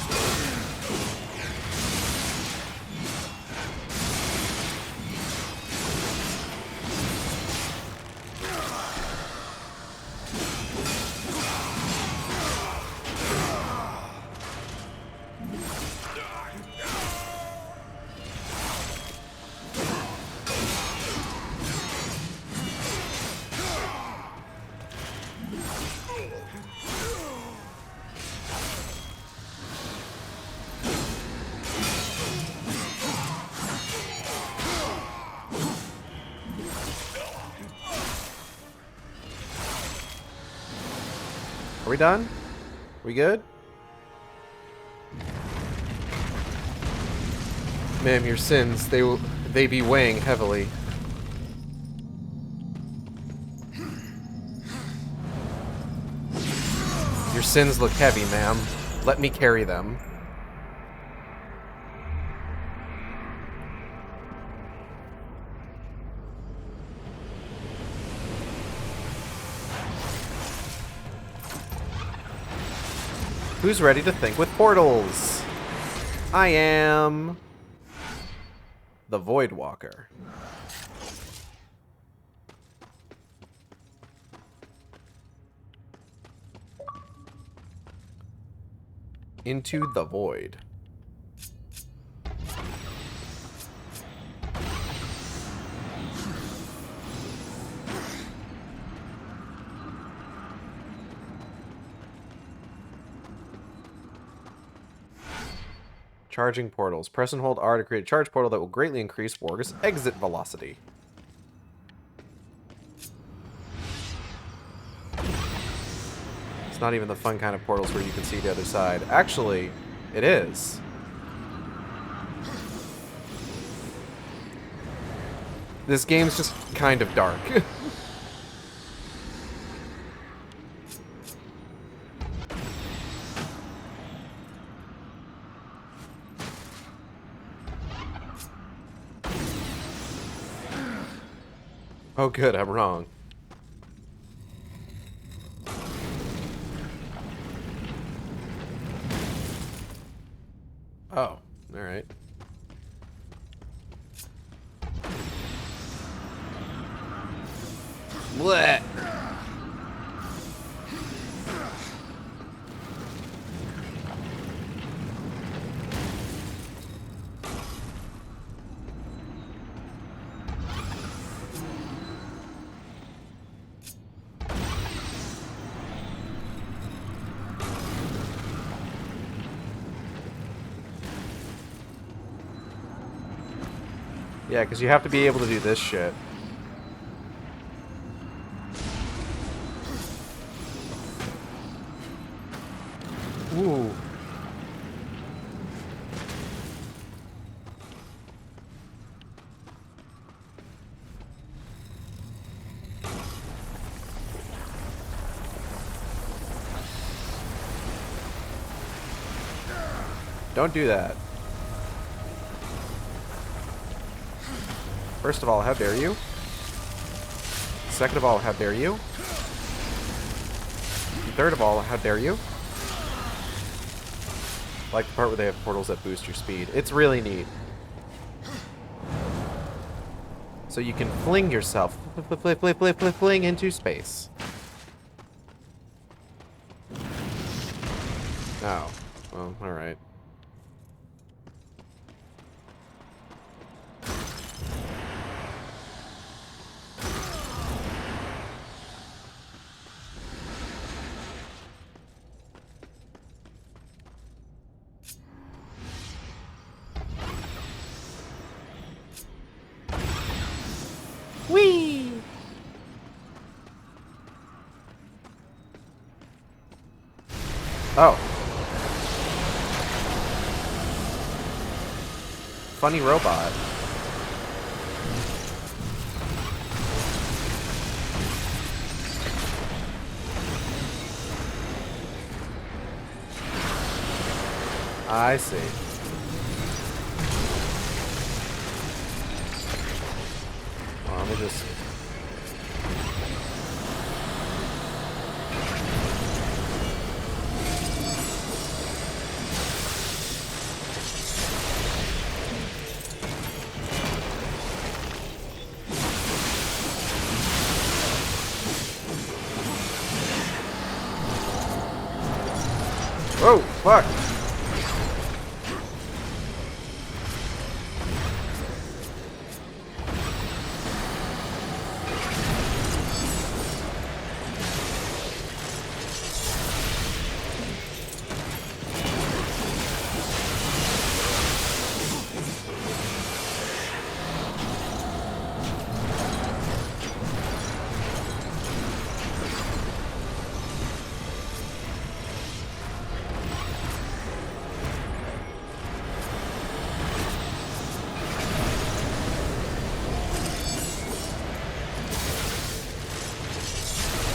Speaker 1: Are we done? We good? Ma'am, your sins, they be weighing heavily. Your sins look heavy, ma'am. Let me carry them. Who's ready to think with portals? I am the Void Walker. Into the void. Charging portals. Press and hold R to create a charge portal that will greatly increase Warg's exit velocity. It's not even the fun kind of portals where you can see the other side. Actually, it is. This game's just kind of dark. Oh good, I'm wrong. Oh, alright. Blech. Yeah, because you have to be able to do this shit. Ooh. Don't do that. First of all, how dare you? Second of all, how dare you? And third of all, how dare you? I like the part where they have portals that boost your speed. It's really neat. So you can fling yourself, fling into space. Oh, well, alright. Whee! Oh. Funny robot. I see. Well, let me just... Whoa, fuck!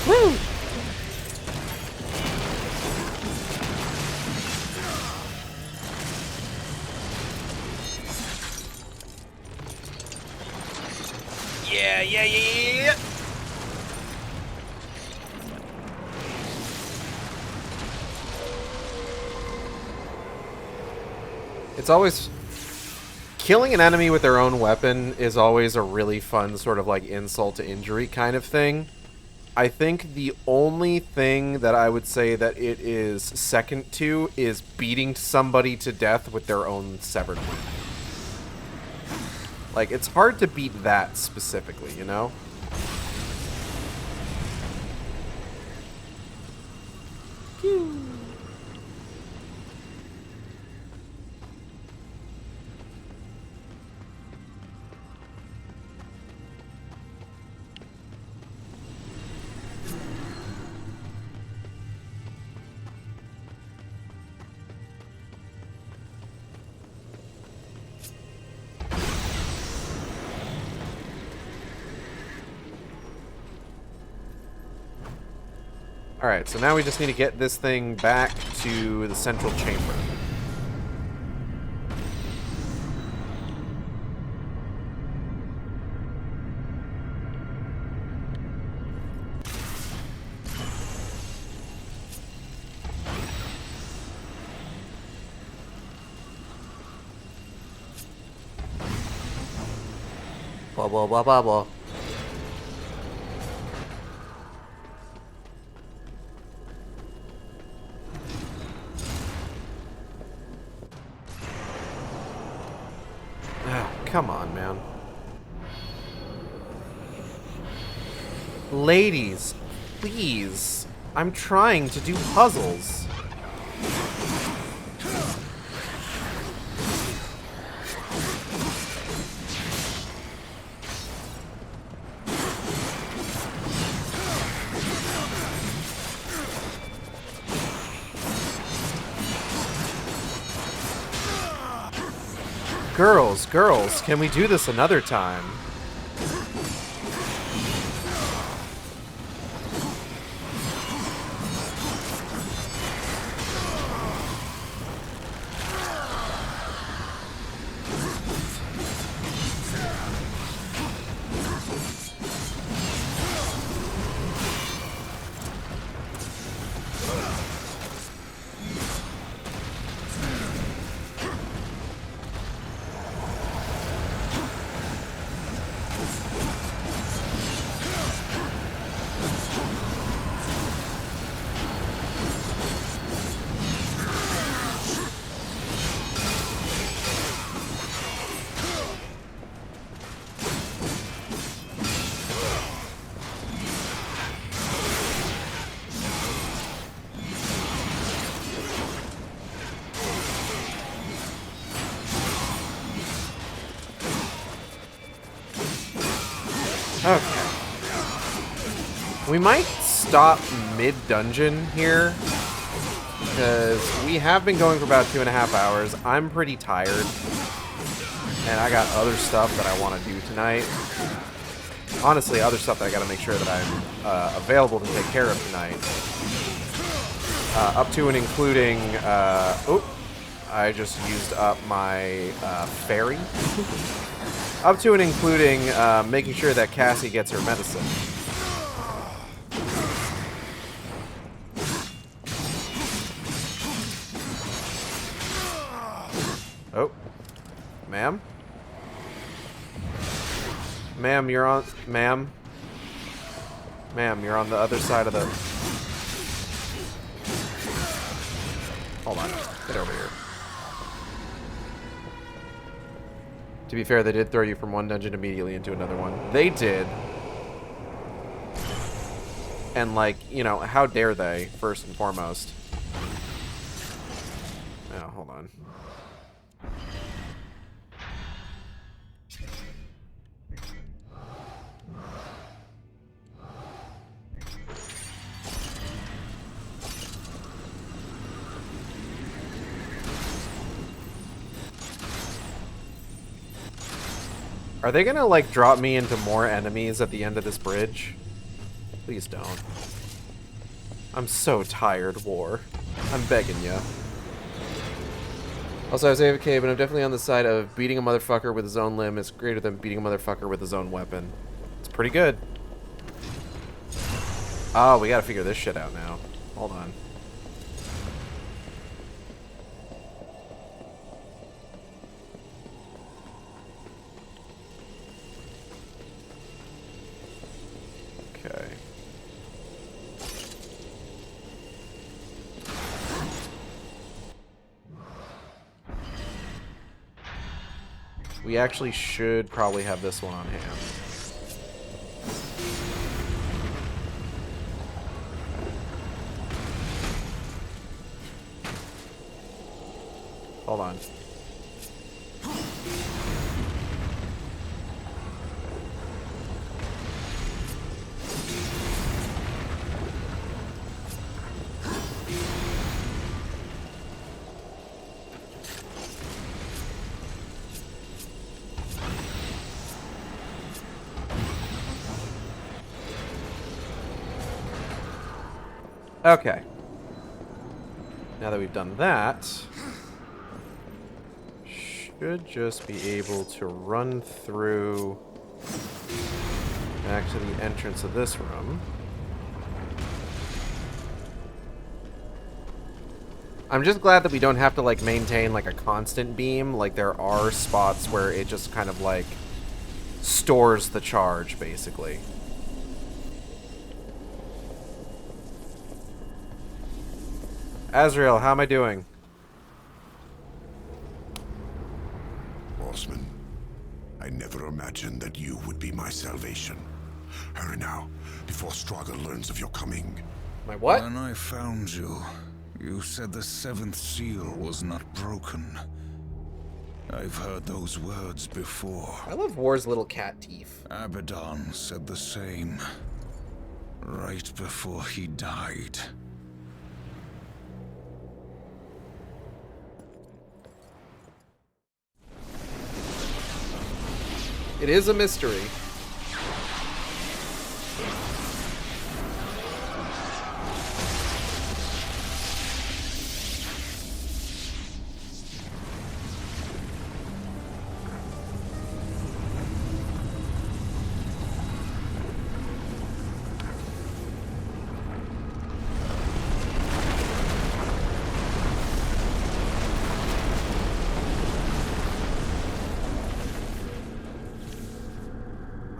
Speaker 1: Woo! Yeah. It's always... Killing an enemy with their own weapon is always a really fun sort of like insult to injury kind of thing. I think the only thing that I would say that it is second to is beating somebody to death with their own severed limb. Like, it's hard to beat that specifically, you know? Alright, so now we just need to get this thing back to the central chamber. Blah, blah, blah, blah, blah. Come on, man. Ladies, please. I'm trying to do puzzles. Girls, can we do this another time? Okay. We might stop mid-dungeon here, because we have been going for about 2.5 hours. I'm pretty tired, and I got other stuff that I want to do tonight. Honestly, other stuff that I got to make sure that I'm available to take care of tonight. Up to and including... oh, I just used up my fairy. Up to and including making sure that Cassie gets her medicine. Oh. Ma'am? Ma'am, you're on... Ma'am? Ma'am, you're on the other side of the... Hold on. Get over here. To be fair, they did throw you from one dungeon immediately into another one. They did. And, like, you know, how dare they, first and foremost. Oh, hold on. Are they gonna, like, drop me into more enemies at the end of this bridge? Please don't. I'm so tired, War. I'm begging ya. Also, I was AFK, but I'm definitely on the side of beating a motherfucker with his own limb is greater than beating a motherfucker with his own weapon. It's pretty good. Oh, we gotta figure this shit out now. Hold on. Okay. We actually should probably have this one on hand. Hold on. Okay. Now that we've done that, should just be able to run through back to the entrance of this room. I'm just glad that we don't have to, like, maintain, like, a constant beam. Like, there are spots where it just kind of, like, stores the charge, basically. Azrael, how am I doing?
Speaker 4: Horseman, I never imagined that you would be my salvation. Hurry now, before Strahd learns of your coming.
Speaker 1: My what?
Speaker 6: When I found you, you said the seventh seal was not broken. I've heard those words before.
Speaker 1: I love War's little cat teeth.
Speaker 6: Abaddon said the same. Right before he died.
Speaker 1: It is a mystery.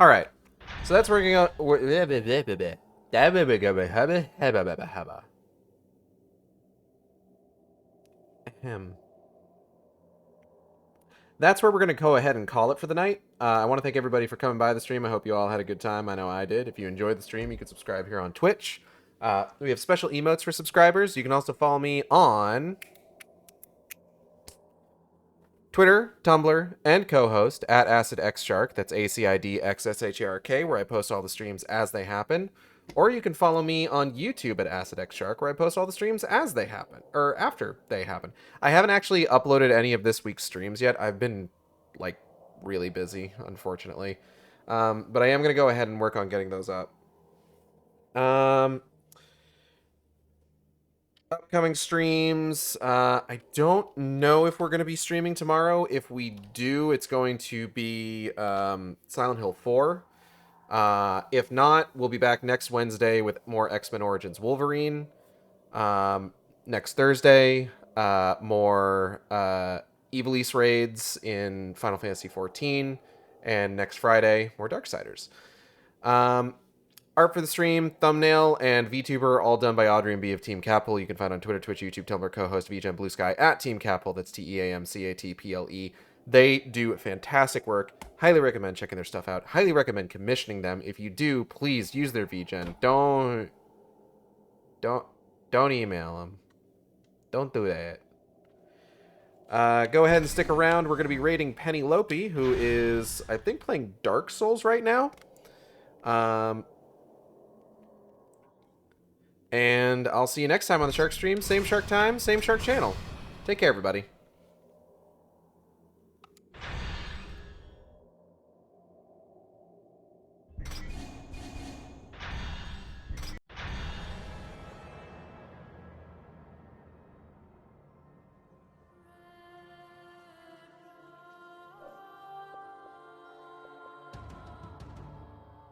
Speaker 1: All right, so that's working out. That's where we're going to go ahead and call it for the night. I want to thank everybody for coming by the stream. I hope you all had a good time. I know I did. If you enjoyed the stream, you can subscribe here on Twitch. We have special emotes for subscribers. You can also follow me on Twitter, Tumblr, and co-host at AcidXShark. That's AcidXSHARK, where I post all the streams as they happen. Or you can follow me on YouTube at AcidXShark, where I post all the streams as they happen, or after they happen. I haven't actually uploaded any of this week's streams yet. I've been, like, really busy, unfortunately. But I am going to go ahead and work on getting those up. Upcoming streams. I don't know if we're going to be streaming tomorrow. If we do, it's going to be Silent Hill 4. If not, we'll be back next Wednesday with more X-Men Origins Wolverine. Next Thursday, more Evil East raids in Final Fantasy XIV. And next Friday, more Darksiders. Art for the stream, thumbnail, and VTuber, all done by Audrey and B of Team Capel. You can find on Twitter, Twitch, YouTube, Tumblr, co-host, VGen, Blue Sky, at Team Capel. That's TEAMCATPLE. They do fantastic work. Highly recommend checking their stuff out. Highly recommend commissioning them. If you do, please use their VGen. Don't email them. Don't do that. Go ahead and stick around. We're going to be raiding Penelope, who is, I think, playing Dark Souls right now. And I'll see you next time on the Shark Stream. Same Shark time, same Shark channel. Take care, everybody.